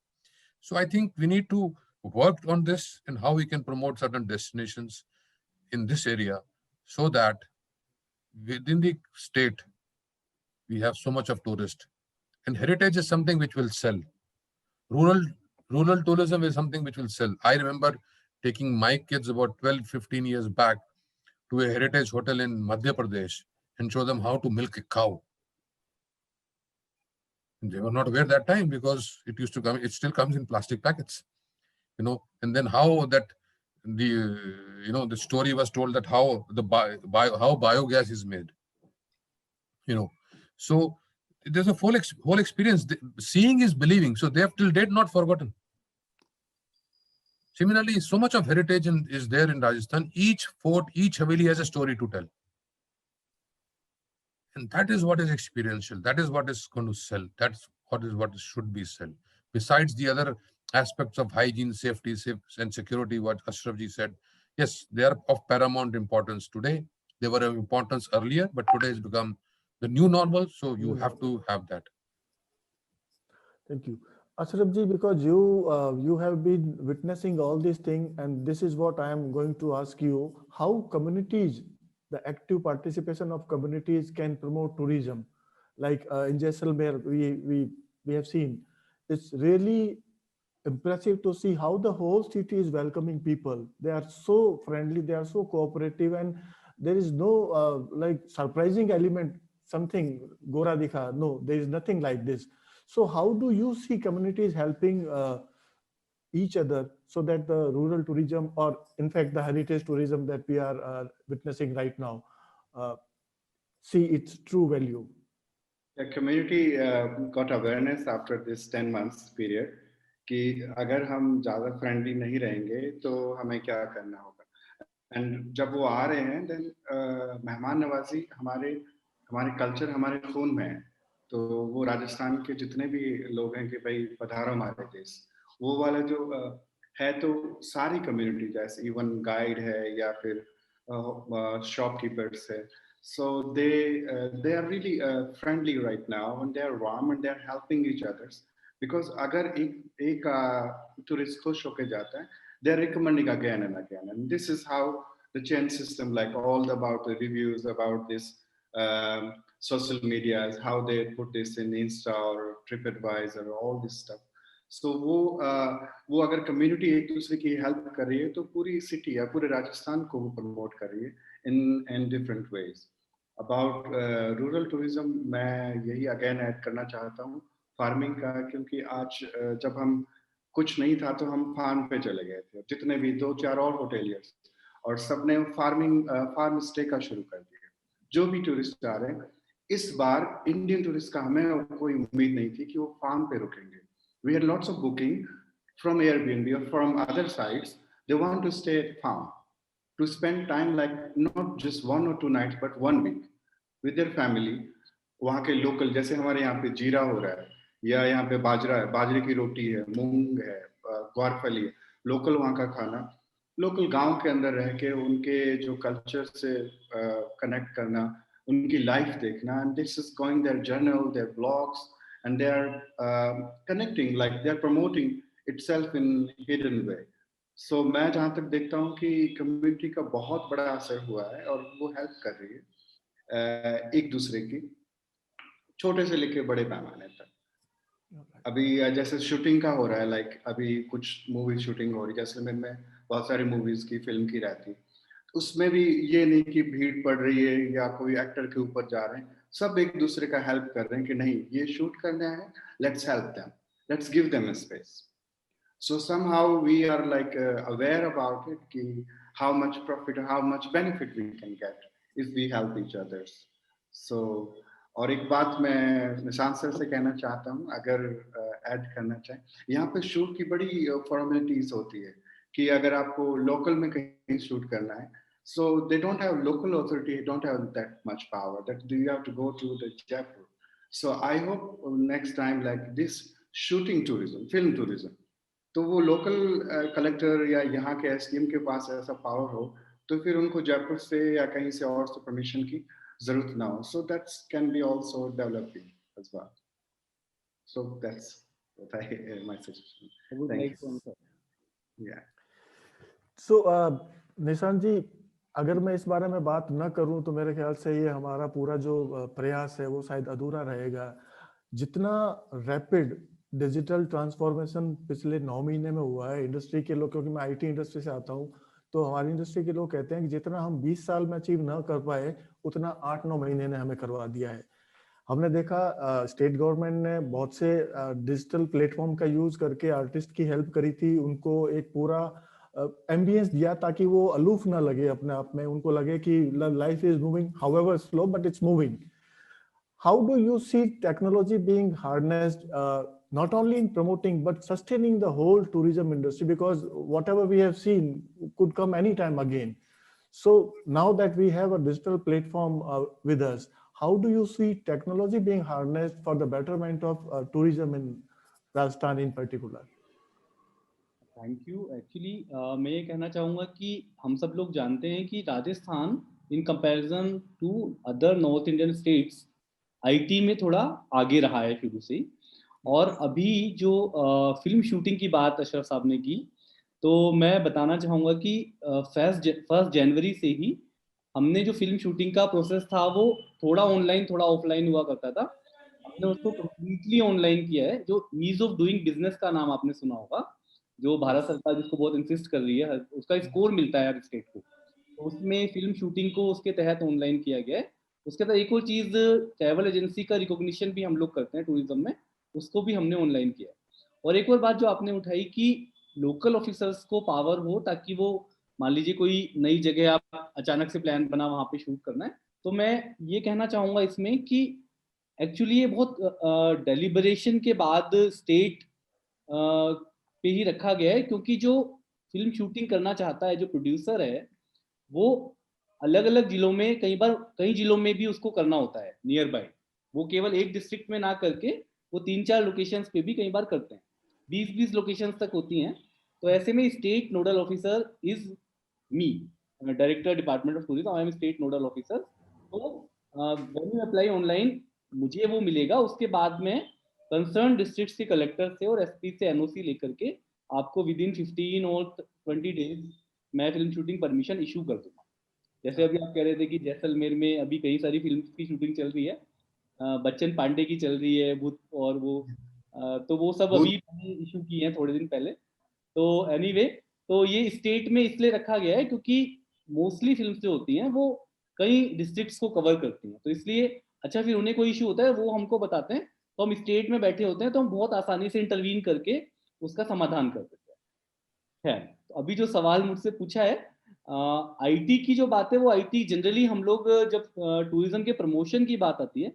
So I think we need to work on this and how we can promote certain destinations in this area so that within the state, we have so much of tourists. And heritage is something which will sell. Rural tourism is something which will sell. I remember taking my kids about 12, 15 years back to a heritage hotel in Madhya Pradesh and show them how to milk a cow. And they were not aware that time because it still comes in plastic packets, and then how that the story was told that how how biogas is made, so there's a whole experience. Seeing is believing. So they have till date not forgotten. Similarly, so much of heritage is there in Rajasthan. Each fort, each haveli has a story to tell. And that is what is experiential. That is what is going to sell. That's what should be sell. Besides the other aspects of hygiene, safety, and security, what Ashrafji said, yes, they are of paramount importance today. They were of importance earlier, but today has become the new normal. So you have to have that. Thank you. Ashrafji, because you have been witnessing all these things, and this is what I am going to ask you: how communities, the active participation of communities, can promote tourism? Like in Jaisalmer, we have seen it's really impressive to see how the whole city is welcoming people. They are so friendly, they are so cooperative, and there is no like surprising element. Something Gora dikha. No, there is nothing like this. So how do you see communities helping each other so that the rural tourism, or in fact the heritage tourism that we are witnessing right now, see its true value? The community got awareness after this 10 months period कि अगर हम ज़्यादा friendly नहीं रहेंगे तो हमें क्या करना होगा। एंड जब वो आ रहे हैं देन मेहमान नवाजी हमारे कल्चर हमारे खून में है। तो वो राजस्थान के जितने भी लोग हैं कि भाई पधारो हमारे देश, वो वाला जो है तो सारी कम्युनिटी जैसे इवन गाइड है या फिर शॉपकीपर्स है, so they are really friendly right now and they are warm and they are helping each others because अगर एक tourist खुश होके जाता है, they are recommending again and again, and this is how the chain system, like all about the reviews about this social medias, how they put this in Insta or TripAdvisor, all this stuff. So वो अगर community एक दूसरे की help कर रही है तो पूरी city या पूरे राजस्थान को वो promote कर रही है in different ways. About rural tourism मैं यही again add करना चाहता हूँ फार्मिंग का, क्योंकि आज जब हम कुछ नहीं था तो हम फार्म पे चले गए थे, जितने भी 2-4 और होटेलियर्स, और सबने फार्म स्टे का शुरू कर दिया। जो भी टूरिस्ट आ रहे हैं इस बार इंडियन टूरिस्ट का हमें कोई उम्मीद नहीं थी कि वो फार्म पे रुकेंगे। We had lots of booking from Airbnb or from other sites. They want to stay at farm to spend time, like not just 1 or 2 nights but 1 week with their family. वहाँ के local, जैसे हमारे यहाँ पे जीरा हो रहा है या यहाँ पे बाजरा है, बाजरे की रोटी है, मूंग है, ग्वारफली है, लोकल वहाँ का खाना, लोकल गांव के अंदर रह के उनके जो कल्चर से कनेक्ट करना, उनकी लाइफ देखना, and this is going their journal, their blogs, and they are connecting, like they are promoting itself in hidden way. So मैं जहाँ तक देखता हूँ कि कम्युनिटी का बहुत बड़ा असर हुआ है और वो हेल्प कर रही है एक दूसरे की, छोटे से लेके बड़े पैमाने तक। अभी जैसे शूटिंग का हो रहा है, लाइक अभी कुछ मूवी शूटिंग हो रही है, जैसलमेर में बहुत सारी मूवीज की फिल्म की रहती, उसमें भी ये नहीं कि भीड़ पड़ रही है या कोई एक्टर के ऊपर जा रहे हैं, सब एक दूसरे का हेल्प कर रहे हैं कि नहीं ये शूट करना है, let's help them, let's give them a space. So somehow we are like aware about it कि how much profit, how much benefit we can get if we help each others. So और एक बात मैं Nishant sir से कहना चाहता हूँ, अगर ऐड करना चाहें, यहाँ पे शूट की बड़ी फॉर्मेलिटीज होती है कि अगर आपको लोकल में कहीं शूट करना है, so they don't have local authority, don't have that much power, that you have to go to the Jaipur. So I hope next time like this shooting tourism, film tourism, तो वो local collector या यहाँ के SDM के पास ऐसा power हो तो फिर उनको जयपुर से या कहीं से और से परमिशन की जरूरत ना हो. So that's can be also developing as well. So that's what my suggestion. I would like to answer. Yeah. So Nishant ji, अगर मैं इस बारे में बात न करूं तो मेरे ख्याल से ये हमारा पूरा जो प्रयास है वो शायद अधूरा रहेगा. जितना रैपिड डिजिटल ट्रांसफॉर्मेशन पिछले 9 महीने में हुआ है इंडस्ट्री के लोग, क्योंकि मैं आईटी इंडस्ट्री से आता हूं, तो हमारी इंडस्ट्री के लोग कहते हैं कि जितना हम 20 साल में अचीव ना कर पाए उतना 8-9 महीने ने हमें करवा दिया है. हमने देखा स्टेट गवर्नमेंट ने बहुत से डिजिटल प्लेटफॉर्म का यूज करके आर्टिस्ट की हेल्प करी थी, उनको एक पूरा एम्बियंस दिया ताकि वो अलूफ ना लगे अपने आप में, उनको लगे कि life is moving however slow but it's moving. How do you see technology being harnessed not only in promoting but sustaining the whole tourism industry, because whatever we have seen could come anytime again. So now that we have a digital platform with us, how do you see technology being harnessed for the betterment of tourism in Rajasthan in particular? Thank you. Actually मैं ये कहना चाहूँगा कि हम सब लोग जानते हैं कि Rajasthan in comparison to other north Indian states IT में थोड़ा आगे रहा है शुरू से. और अभी जो फिल्म शूटिंग की बात अशरफ साहब ने की, तो मैं बताना चाहूँगा कि फर्स्ट जनवरी से ही हमने जो फिल्म शूटिंग का प्रोसेस था वो थोड़ा ऑनलाइन थोड़ा ऑफलाइन हुआ करता था, हमने उसको कम्प्लीटली ऑनलाइन किया है. जो ईज ऑफ डूइंग बिजनेस का नाम आपने सुना होगा, जो भारत सरकार जिसको बहुत इंसिस्ट कर रही है, उसका स्कोर मिलता है हर स्टेट को, तो उसमें फिल्म शूटिंग को उसके तहत ऑनलाइन किया गया है. उसके बाद एक और चीज़, ट्रैवल एजेंसी का रिकॉग्निशन भी हम लोग करते हैं टूरिज्म में, उसको भी हमने ऑनलाइन किया. और एक और बात जो आपने उठाई कि लोकल ऑफिसर्स को पावर हो, ताकि वो मान लीजिए कोई नई जगह आप अचानक से प्लान बना वहां पे शूट करना है, तो मैं ये कहना चाहूंगा इसमें कि एक्चुअली ये बहुत डेलिबरेशन के बाद स्टेट पे ही रखा गया है, क्योंकि जो फिल्म शूटिंग करना चाहता है, जो प्रोड्यूसर है, वो अलग अलग जिलों में, कई बार कई जिलों में भी उसको करना होता है नियर बाय। वो केवल एक डिस्ट्रिक्ट में ना करके वो 3-4 लोकेशंस पे भी कई बार करते हैं, 20-20 लोकेशंस तक होती हैं। तो ऐसे में state nodal officer is me, director department of tourism, I am state nodal officer. तो व्हेन यू अप्लाई ऑनलाइन, मुझे वो मिलेगा, उसके बाद में कंसर्न डिस्ट्रिक्ट के कलेक्टर से और एसपी से एनओसी लेकर के आपको विद इन 15 और 20 डेज मैं फिल्म शूटिंग परमिशन इशू कर दूंगा। जैसे अभी आप कह रहे थे कि जैसलमेर में अभी कई सारी फिल्म की शूटिंग चल रही है, बच्चन पांडे की चल रही है, भूत और वो तो वो सब अभी इशू की है थोड़े दिन पहले। तो एनीवे, तो ये स्टेट में इसलिए रखा गया है क्योंकि मोस्टली फिल्म जो होती हैं वो कई डिस्ट्रिक्ट्स को कवर करती हैं, तो इसलिए अच्छा फिर उन्हें कोई इशू होता है वो हमको बताते हैं, तो हम स्टेट में बैठे होते हैं, तो हम बहुत आसानी से इंटरवीन करके उसका समाधान कर देते हैं। तो अभी जो सवाल मुझसे पूछा है, आईटी की जो बात है, वो आईटी जनरली हम लोग जब टूरिज्म के प्रमोशन की बात आती है,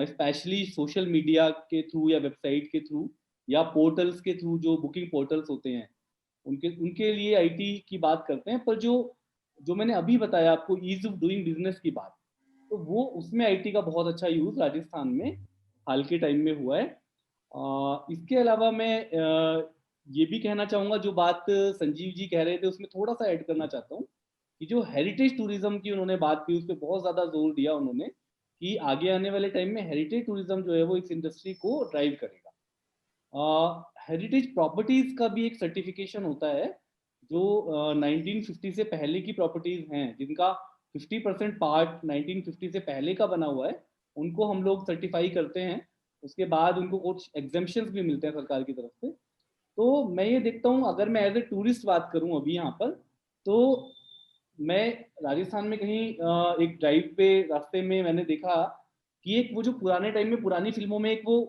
स्पेशली सोशल मीडिया के थ्रू या वेबसाइट के थ्रू या पोर्टल्स के थ्रू, जो बुकिंग पोर्टल्स होते हैं उनके उनके लिए आईटी की बात करते हैं। पर जो जो मैंने अभी बताया आपको ईज ऑफ डूइंग बिजनेस की बात, तो वो उसमें आईटी का बहुत अच्छा यूज राजस्थान में हाल के टाइम में हुआ है। इसके अलावा मैं ये भी कहना चाहूँगा, जो बात संजीव जी कह रहे थे उसमें थोड़ा सा ऐड करना चाहता हूँ कि जो हेरिटेज टूरिज्म की उन्होंने बात की, उस पर बहुत ज़्यादा जोर दिया उन्होंने कि आगे आने वाले टाइम में हेरिटेज टूरिज्म जो है वो इस इंडस्ट्री को ड्राइव करेगा। हेरिटेज प्रॉपर्टीज का भी एक सर्टिफिकेशन होता है, जो 1950 से पहले की प्रॉपर्टीज हैं, जिनका 50% पार्ट 1950 से पहले का बना हुआ है, उनको हम लोग सर्टिफाई करते हैं। उसके बाद उनको कुछ एग्जेम्पशंस भी मिलते हैं सरकार की तरफ से। तो मैं ये देखता हूँ, अगर मैं एज ए टूरिस्ट बात करूँ अभी यहाँ पर, तो मैं राजस्थान में कहीं एक ड्राइव पे रास्ते में मैंने देखा कि एक वो जो पुराने टाइम में पुरानी फिल्मों में एक वो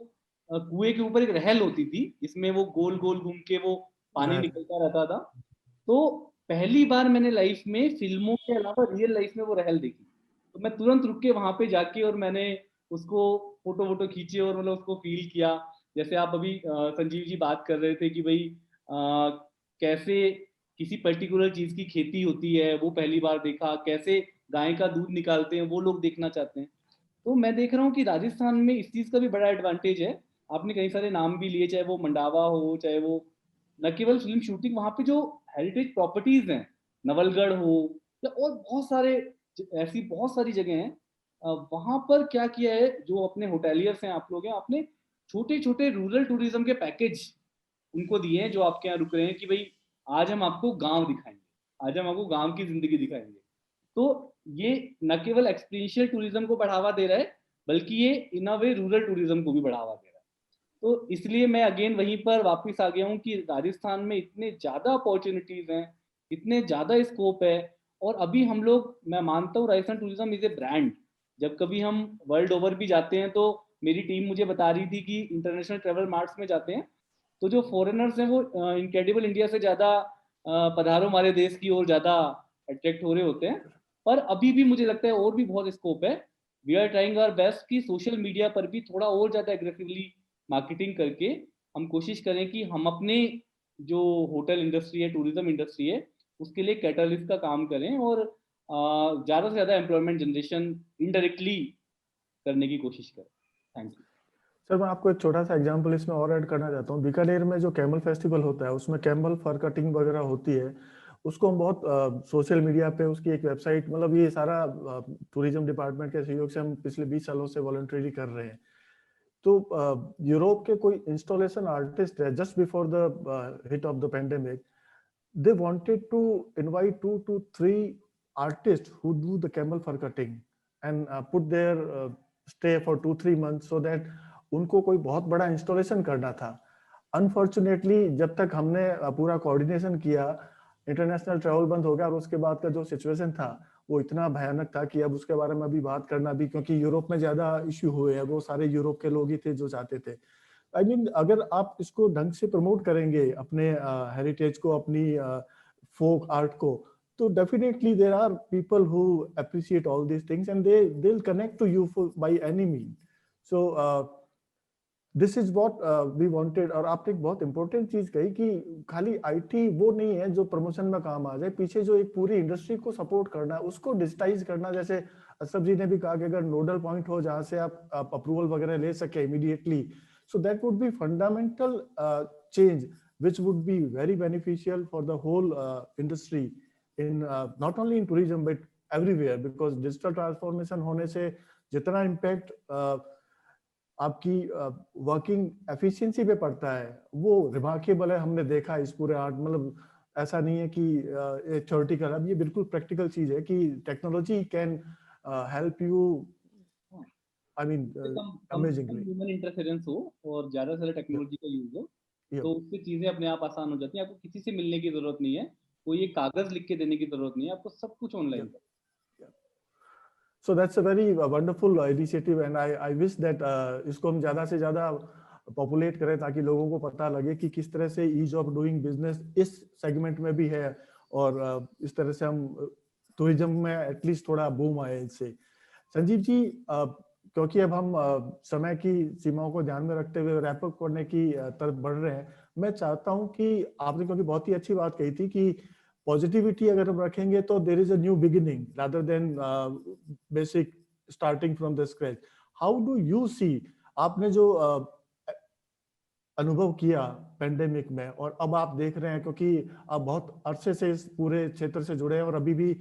कुएं के ऊपर एक रहल होती थी, जिसमें वो गोल गोल घूम के वो पानी निकलता रहता था। तो पहली बार मैंने लाइफ में फिल्मों के अलावा रियल लाइफ में वो रहल देखी, तो मैं तुरंत रुक के वहां पे जाके और मैंने उसको फोटो वोटो खींचे और मतलब उसको फील किया। जैसे आप अभी संजीव जी बात कर रहे थे कि भाई कैसे किसी पर्टिकुलर चीज की खेती होती है, वो पहली बार देखा, कैसे गाय का दूध निकालते हैं वो लोग देखना चाहते हैं। तो मैं देख रहा हूँ कि राजस्थान में इस चीज का भी बड़ा एडवांटेज है। आपने कई सारे नाम भी लिए, चाहे वो मंडावा हो, चाहे वो न केवल फिल्म शूटिंग, वहां पे जो हेरिटेज प्रॉपर्टीज हैं, नवलगढ़ हो या और बहुत सारे ऐसी बहुत सारी जगह हैं, वहां पर क्या किया है, जो अपने होटेलियर्स हैं, आप लोग हैं, आपने छोटे छोटे रूरल टूरिज्म के पैकेज उनको दिए हैं, जो आपके यहाँ रुक रहे हैं कि भाई आज हम आपको गांव दिखाएंगे, आज हम आपको गांव की जिंदगी दिखाएंगे। तो ये न केवल एक्सपीरियंशियल टूरिज्म को बढ़ावा दे रहा है, बल्कि ये इन अ वे रूरल टूरिज्म को भी बढ़ावा दे रहा है। तो इसलिए मैं अगेन वहीं पर वापस आ गया हूँ कि राजस्थान में इतने ज़्यादा अपॉर्चुनिटीज़ हैं, इतने ज़्यादा स्कोप है। और अभी हम लोग, मैं मानता हूँ Rajasthan tourism is a brand. जब कभी हम वर्ल्ड ओवर भी जाते हैं, तो मेरी टीम मुझे बता रही थी कि इंटरनेशनल ट्रेवल मार्ट्स में जाते हैं, तो जो फॉरेनर्स हैं वो इनक्रेडिबल इंडिया से ज़्यादा पधारो हमारे देश की ओर ज़्यादा अट्रैक्ट हो रहे होते हैं। पर अभी भी मुझे लगता है और भी बहुत स्कोप है। We are trying our best कि सोशल मीडिया पर भी थोड़ा और ज़्यादा एग्रेसिवली मार्केटिंग करके हम कोशिश करें कि हम अपने जो होटल इंडस्ट्री है, टूरिज्म इंडस्ट्री है, उसके लिए कैटलिस्ट का काम करें और ज़्यादा से ज़्यादा एम्प्लॉयमेंट जनरेशन इनडायरेक्टली करने की कोशिश करें। Thank you sir. मैं आपको एक छोटा सा एग्जांपल इसमें और ऐड करना चाहता हूँ। बीकानेर में जो कैमल फेस्टिवल होता है, उसमें कैमल फर कटिंग वगैरह होती है, उसको हम बहुत सोशल मीडिया पे उसकी एक वेबसाइट, मतलब ये सारा टूरिज्म डिपार्टमेंट के सहयोग से हम पिछले 20 सालों से वॉलंटरी कर रहे हैं। तो यूरोप के कोई इंस्टॉलेशन आर्टिस्ट है, just before the hit of the pandemic, they wanted to invite 2 to 3 artists who do the camel fur cutting and put their stay for 2-3 months so that उनको कोई बहुत बड़ा इंस्टॉलेशन करना था। Unfortunately जब तक हमने पूरा कोऑर्डिनेशन किया, इंटरनेशनल ट्रैवल बंद हो गया और उसके बाद का जो सिचुएशन था वो इतना भयानक था कि अब उसके बारे में अभी बात करना भी, क्योंकि यूरोप में ज्यादा इश्यू हुए हैं, वो सारे यूरोप के लोग ही थे जो चाहते थे। आई मीन अगर आप इसको ढंग से प्रमोट करेंगे अपने हेरिटेज को, अपनी फोक आर्ट को, तो definitely there are people who appreciate all these things and they will connect to you for by any mean. So this is what we wanted. और आपने एक बहुत इंपॉर्टेंट चीज कही कि खाली आईटी वो नहीं है जो प्रमोशन में काम आ जाए, पीछे जो एक पूरी इंडस्ट्री को सपोर्ट करना है, उसको डिजिटाइज करना. जैसे असफ जी ने भी कहा कि अगर नोडल पॉइंट हो जहां से आप अप्रूवल वगैरह ले सके immediately, so that would be fundamental change which would be very beneficial for the whole industry in not only in tourism but everywhere, because digital transformation होने से जितना impact आपकी वर्किंग एफिशिएंसी पे पड़ता है वो रिमार्केबल है. हमने देखा इस पूरे आर्ट, मतलब ऐसा नहीं है कि थ्योरेटिकल, अब ये बिल्कुल प्रैक्टिकल चीज है कि technology can help you. I mean amazingly human interference हो और ज्यादा से ज्यादा टेक्नोलॉजी का यूज हो, तो उससे चीजें अपने आप आसान हो जाती हैं. आपको किसी से मिलने की जरूरत नहीं है, कोई एक कागज लिख के देने की जरूरत नहीं है, आपको सब कुछ online. So that's a very wonderful initiative and I wish that इसको हम ज्यादा से ज्यादा पॉपुलेट करें ताकि लोगों को पता लगे कि किस तरह से ईज ऑफ डूइंग बिजनेस इस सेगमेंट में भी है, और इस तरह से हम टूरिज्म में एटलीस्ट थोड़ा बूम आए इससे. संजीव जी, क्योंकि अब हम समय की सीमाओं को ध्यान में रखते हुए रैप अप करने की तरफ बढ़ रहे हैं, मैं चाहता हूं कि आपने, क्योंकि बहुत ही अच्छी बात कही थी कि पॉजिटिविटी अगर हम रखेंगे तो there is a new beginning rather than basic starting from the scratch. How do you see, आपने जो अनुभव किया पेंडेमिक में और अब आप देख रहे हैं, क्योंकि आप बहुत अरसे से इस पूरे क्षेत्र से जुड़े हैं और अभी भी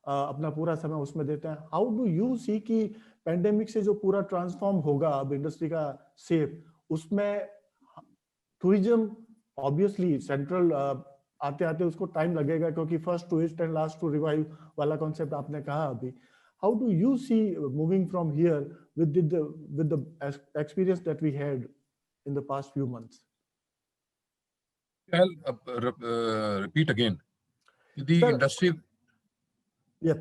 अपना पूरा समय उसमें देते हैं, हाउ डू यू सी कि पेंडेमिक से जो पूरा ट्रांसफॉर्म होगा अब इंडस्ट्री का शेप, उसमें टूरिज्म ऑब्वियसली सेंट्रल आते आते उसको टाइम लगेगा, क्योंकि first tourist and last to revive वाला कॉन्सेप्ट आपने कहा अभी. How do you see moving from here with the experience that we had in the past few months? I'll repeat again. The Sir, industry. Yeah.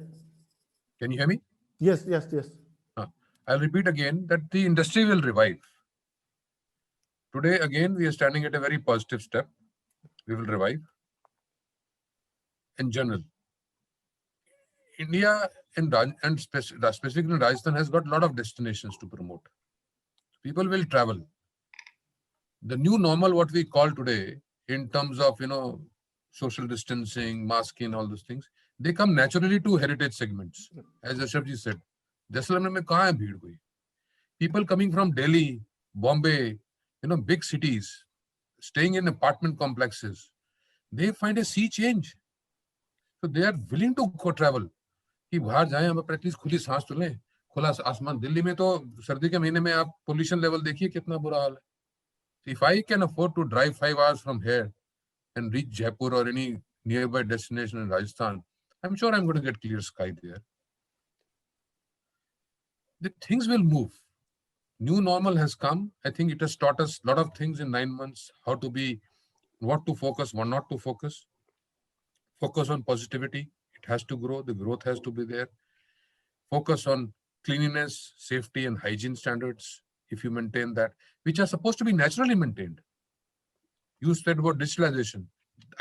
Can you hear me? Yes. I'll repeat again that the industry will revive. Today, again, we are standing at a very positive step. We will revive. In general, India and specifically Rajasthan has got a lot of destinations to promote. People will travel. The new normal, what we call today, in terms of social distancing, masking, all those things, they come naturally to heritage segments. As Ashraf ji said, Jaisalmer mein kahan hai bheed koi? People coming from Delhi, Bombay, big cities, staying in apartment complexes, they find a sea change. So they are willing to go travel. कि बाहर जाएं, हम at least खुली सांस तो लें, खुला आसमान. दिल्ली में तो सर्दी के महीने में आप पोल्यूशन लेवल देखिए कितना बुरा हाल है. If I can afford to drive 5 hours from here and reach Jaipur or any nearby destination in Rajasthan, I'm sure I'm going to get clear sky there. The things will move. New normal has come. I think it has taught us a lot of things in 9 months, how to be, what to focus, what not to focus. Focus on positivity. It has to grow. The growth has to be there. Focus on cleanliness, safety, and hygiene standards. If you maintain that, which are supposed to be naturally maintained. You said about digitalization.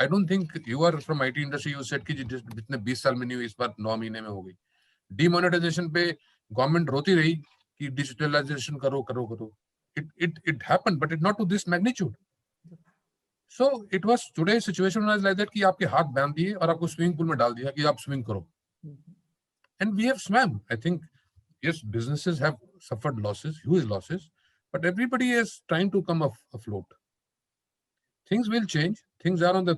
I don't think you are from IT industry. You said कि जितने 20 साल में नहीं हुई, इस बार 9 महीने में हो गई. Demonetization पे गवर्नमेंट रोती रही कि digitalization करो. It happened, but it not to this magnitude. So it was today's situation was like that कि आपके हाथ बांध दिए और आपको स्विमिंग पूल में डाल दिया कि आप स्विमिंग करो. And we have swam. I think yes, businesses have suffered losses, huge losses, but everybody is trying to come afloat. Things will change. Things are on the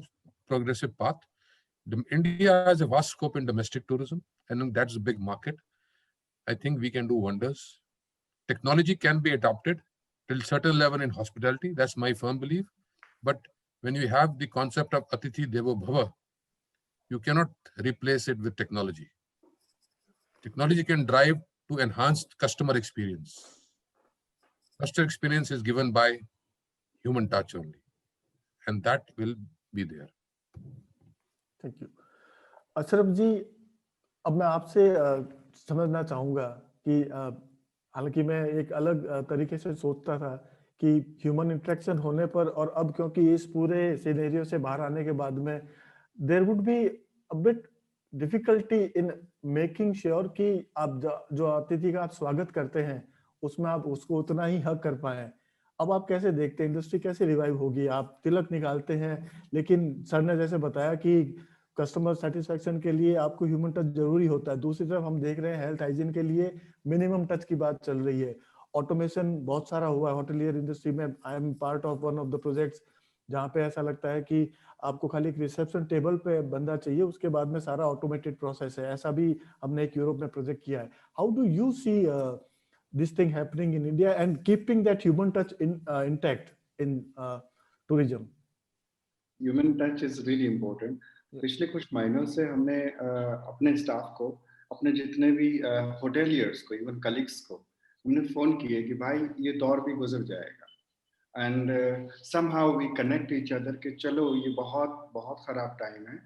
progressive path. India has a vast scope in domestic tourism, and that's a big market. I think we can do wonders. Technology can be adopted till certain level in hospitality. That's my firm belief. But when you have the concept of Atithi Devo Bhava, you cannot replace it with technology. Technology can drive to enhanced customer experience. Customer experience is given by human touch only. And that will be there. Thank you. Ashraf जी, अब मैं आपसे समझना चाहूंगा कि हालांकि मैं एक अलग तरीके से सोचता था कि ह्यूमन इंटरेक्शन होने पर, और अब क्योंकि इस पूरे सिनेरियो से बाहर आने के बाद में there would be a bit difficulty in making sure कि आप जो अतिथि का आप स्वागत करते हैं उसमें आप उसको उतना ही हक कर पाए। अब आप कैसे देखते हैं, इंडस्ट्री कैसे रिवाइव होगी? आप तिलक निकालते हैं, लेकिन सर ने जैसे बताया कि कस्टमर सेटिस्फेक्शन के लिए आपको ह्यूमन टच जरूरी होता है। दूसरी तरफ हम देख रहे हैं हेल्थ हाइजीन के लिए मिनिमम टच की बात चल रही है। ऑटोमेशन बहुत सारा हुआ है होटलियर इंडस्ट्री में। I am part of one of the projects जहाँ पे ऐसा लगता है कि आपको खाली एक रिसेप्शन टेबल पे बंदा चाहिए, उसके बाद में सारा ऑटोमेटेड प्रोसेस है। ऐसा भी हमने एक यूरोप में प्रोजेक्ट किया है। How do you see this thing happening in India and keeping that human touch intact in tourism? Human touch is really important. पिछले कुछ महीनों से हमने अपने स्टाफ को, अपने जितने भी होटेलियर्स को, इवन कलीग्स को हमने फोन किए कि भाई ये दौर भी गुजर जाएगा। And somehow we connect each other कि चलो ये बहुत खराब टाइम है,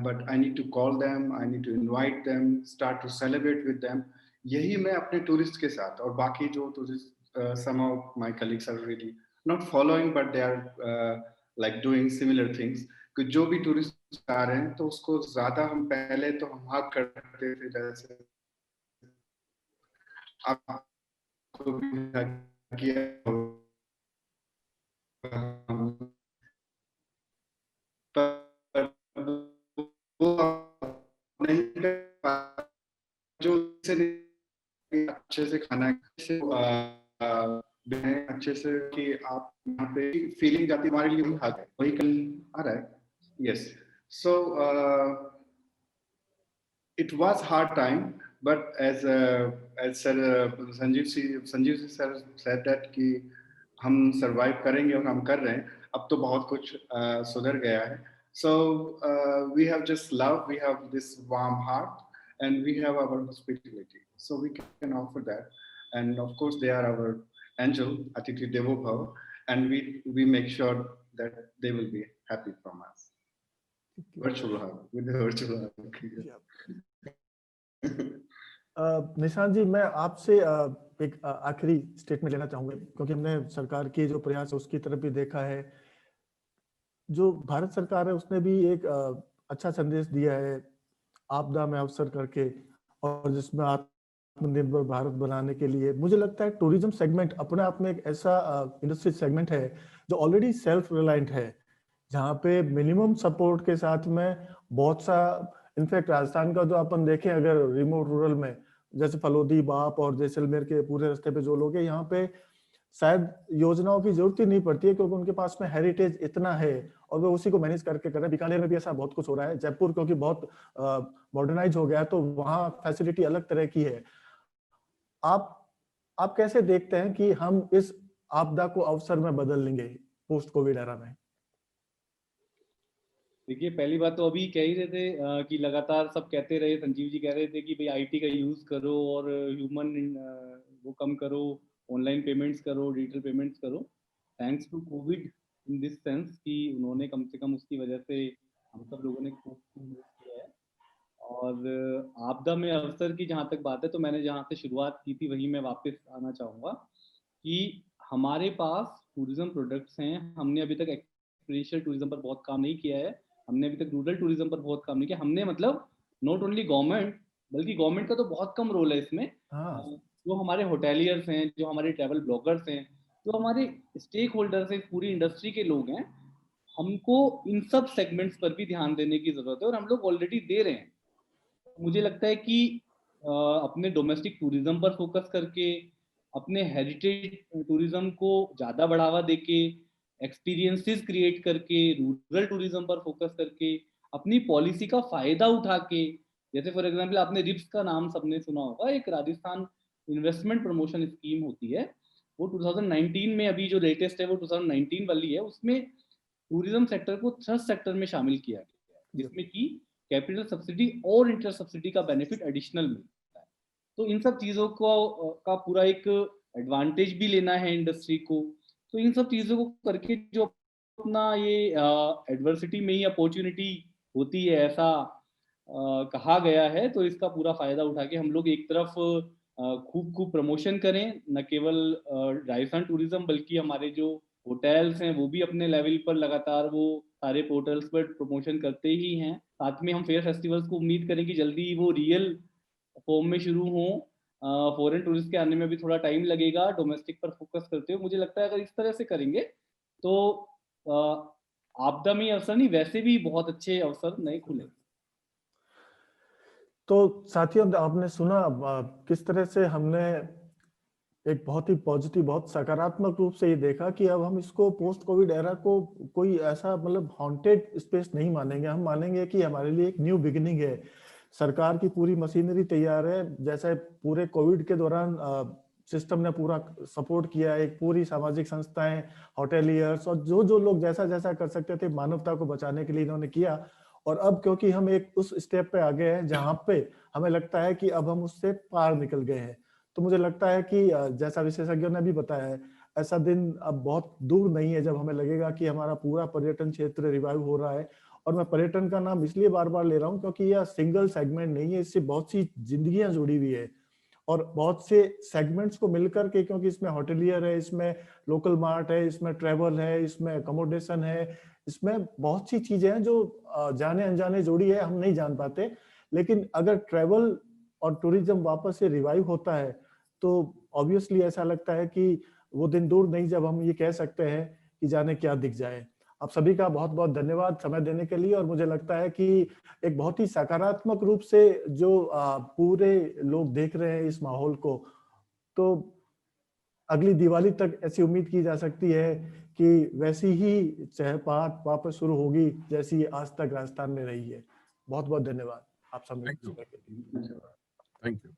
but I need to call them, I need to invite them, start to celebrate with them. यही मैं अपने टूरिस्ट के साथ और बाकी जो tourist, some of my colleagues are really not following but they are like doing similar things, कि जो भी टूरिस्ट आ रहे हैं तो उसको ज्यादा हम पहले तो हम हाथ करते थे, जैसे आपको भी किया पर वो नहीं कर पा- जो अच्छे से खाना अच्छे से कि आप यहाँ पे फीलिंग जाती है हमारे लिए भी हाथ है, वही कल आ रहा है। Yes, so it was hard time, but as sir Sanjeev sir said that कि हम survive करेंगे और हम कर रहे हैं। अब तो बहुत कुछ सुधर गया है। So we have just love, we have this warm heart, and we have our hospitality. So we can offer that, and of course they are our angel, Atiti Devo Bhava, and we make sure that they will be happy from us. Virtual hug, with the virtual hug. Nishant जी, मैं आपसे एक आखिरी statement लेना चाहूंगा, क्योंकि हमने सरकार की जो प्रयास है उसकी तरफ भी देखा है। जो भारत सरकार है उसने भी एक अच्छा संदेश दिया है आपदा में अवसर करके, और जिसमें आत्मनिर्भर भारत बनाने के लिए मुझे लगता है टूरिज्म सेगमेंट अपने आप में एक ऐसा इंडस्ट्री सेगमेंट है जो ऑलरेडी सेल्फ रिलायंट है, जहाँ पे मिनिमम सपोर्ट के साथ में बहुत सा, इनफैक्ट राजस्थान का जो अपन देखें अगर रिमोट रूरल में, जैसे फलोदी, बाप और जैसलमेर के पूरे रास्ते पे जो लोग हैं, यहाँ पे शायद योजनाओं की जरूरत ही नहीं पड़ती है, क्योंकि उनके पास में हेरिटेज इतना है और वो उसी को मैनेज करके कर रहे हैं। बीकानेर में भी ऐसा बहुत कुछ हो रहा है। जयपुर क्योंकि बहुत मॉडर्नाइज हो गया है तो वहाँ फैसिलिटी अलग तरह की है। आप कैसे देखते हैं कि हम इस आपदा को अवसर में बदल लेंगे पोस्ट कोविड एरा में? देखिए, पहली बात तो अभी कह ही रहे थे कि लगातार सब कहते रहे, संजीव जी कह रहे थे कि भाई आईटी का यूज करो और ह्यूमन वो कम करो, ऑनलाइन पेमेंट्स करो, डिजिटल पेमेंट्स करो। Thanks to Covid in this sense कि उन्होंने कम से कम उसकी वजह से हम सब लोगों ने खूब किया है। और आपदा में अवसर की जहाँ तक बात है, तो मैंने जहाँ से शुरुआत की थी वही मैं वापस आना चाहूँगा कि हमारे पास टूरिज्म प्रोडक्ट्स हैं। हमने अभी तक एक्सपीरियंशियल टूरिज्म पर बहुत काम नहीं किया है, हमने अभी तक रूरल टूरिज्म पर बहुत काम नहीं किया। हमने मतलब नॉट ओनली गवर्नमेंट, बल्कि गवर्नमेंट का तो बहुत कम रोल है इसमें। जो हमारे होटेलियर्स हैं, जो हमारे ट्रैवल ब्लॉगर्स हैं, जो हमारे स्टेक होल्डर्स हैं, पूरी इंडस्ट्री के लोग हैं, हमको इन सब सेगमेंट्स पर भी ध्यान देने की जरूरत है और हम लोग ऑलरेडी दे रहे हैं। मुझे लगता है कि अपने डोमेस्टिक टूरिज्म पर फोकस करके, अपने हेरिटेज टूरिज्म को ज़्यादा बढ़ावा देके, एक्सपीरियंसेस क्रिएट करके, रूरल टूरिज्म पर फोकस करके, अपनी पॉलिसी का फायदा उठा के, जैसे फॉर एग्जांपल आपने रिप्स का नाम सबने सुना होगा, एक राजस्थान इन्वेस्टमेंट प्रमोशन स्कीम होती है, वो 2019 में, अभी जो लेटेस्ट है वो 2019 वाली है, उसमें टूरिज्म सेक्टर को थ्रस्ट सेक्टर में शामिल किया गया है, जिसमें कि कैपिटल सब्सिडी और इंटरेस्ट सब्सिडी का बेनिफिट एडिशनल मिलता है। तो इन सब चीज़ों को का पूरा एक एडवांटेज भी लेना है इंडस्ट्री को। तो इन सब चीज़ों को करके जो अपना ये एडवर्सिटी में ही अपॉर्चुनिटी होती है, ऐसा कहा गया है, तो इसका पूरा फायदा उठा के हम लोग एक तरफ खूब खूब प्रमोशन करें, न केवल राजस्थान टूरिज्म बल्कि हमारे जो होटल्स हैं वो भी अपने लेवल पर लगातार वो सारे पोर्टल्स पर प्रमोशन करते ही हैं। साथ में हम फेयर फेस्टिवल्स को उम्मीद करें कि जल्दी वो रियल फॉर्म में शुरू हों। फॉरेन टूरिस्ट के आने में भी थोड़ा टाइम लगेगा, डोमेस्टिक पर फोकस करते हुए। मुझे लगता है अगर इस तरह से करेंगे तो आपदा में अवसर नहीं, वैसे भी बहुत अच्छे अवसर नए खुले। तो साथियों, आपने सुना किस तरह से हमने एक बहुत ही पॉजिटिव, बहुत सकारात्मक रूप से ये देखा कि अब हम इसको पोस्ट कोविड एरा को कोई ऐसा मतलब हॉन्टेड स्पेस नहीं मानेंगे। हम मानेंगे कि हमारे लिए एक न्यू बिगिनिंग है। सरकार की पूरी मशीनरी तैयार है। जैसे पूरे कोविड के दौरान सिस्टम ने पूरा सपोर्ट किया, एक पूरी सामाजिक संस्थाएं, होटेलियर्स और जो जो लोग जैसा जैसा कर सकते थे मानवता को बचाने के लिए इन्होंने किया। और अब क्योंकि हम एक उस स्टेप पे आ गए हैं जहां पे हमें लगता है कि अब हम उससे पार निकल गए हैं। तो मुझे लगता है कि जैसा विशेषज्ञों ने भी बताया है, ऐसा दिन अब बहुत दूर नहीं है जब हमें लगेगा कि हमारा पूरा पर्यटन क्षेत्र रिवाइव हो रहा है। और मैं पर्यटन का नाम इसलिए बार बार ले रहा हूँ क्योंकि यह सिंगल सेगमेंट नहीं है, इससे बहुत सी जिंदगियां जुड़ी हुई है और बहुत से सेगमेंट्स को मिलकर के, क्योंकि इसमें होटेलियर है, इसमें लोकल मार्ट है, इसमें ट्रेवल है, इसमें अकोमोडेशन है, इसमें बहुत सी चीजें हैं जो जाने अनजाने जुड़ी है, हम नहीं जान पाते। लेकिन अगर ट्रेवल और टूरिज्म वापस से रिवाइव होता है तो ऑब्वियसली ऐसा लगता है कि वो दिन दूर नहीं जब हम ये कह सकते हैं कि जाने क्या दिख जाए। आप सभी का बहुत बहुत धन्यवाद समय देने के लिए। और मुझे लगता है कि एक बहुत ही सकारात्मक रूप से जो पूरे लोग देख रहे हैं इस माहौल को, तो अगली दिवाली तक ऐसी उम्मीद की जा सकती है कि वैसी ही चहचहाट वापस शुरू होगी जैसी आज तक राजस्थान में रही है। बहुत बहुत धन्यवाद आप सब। Thank you.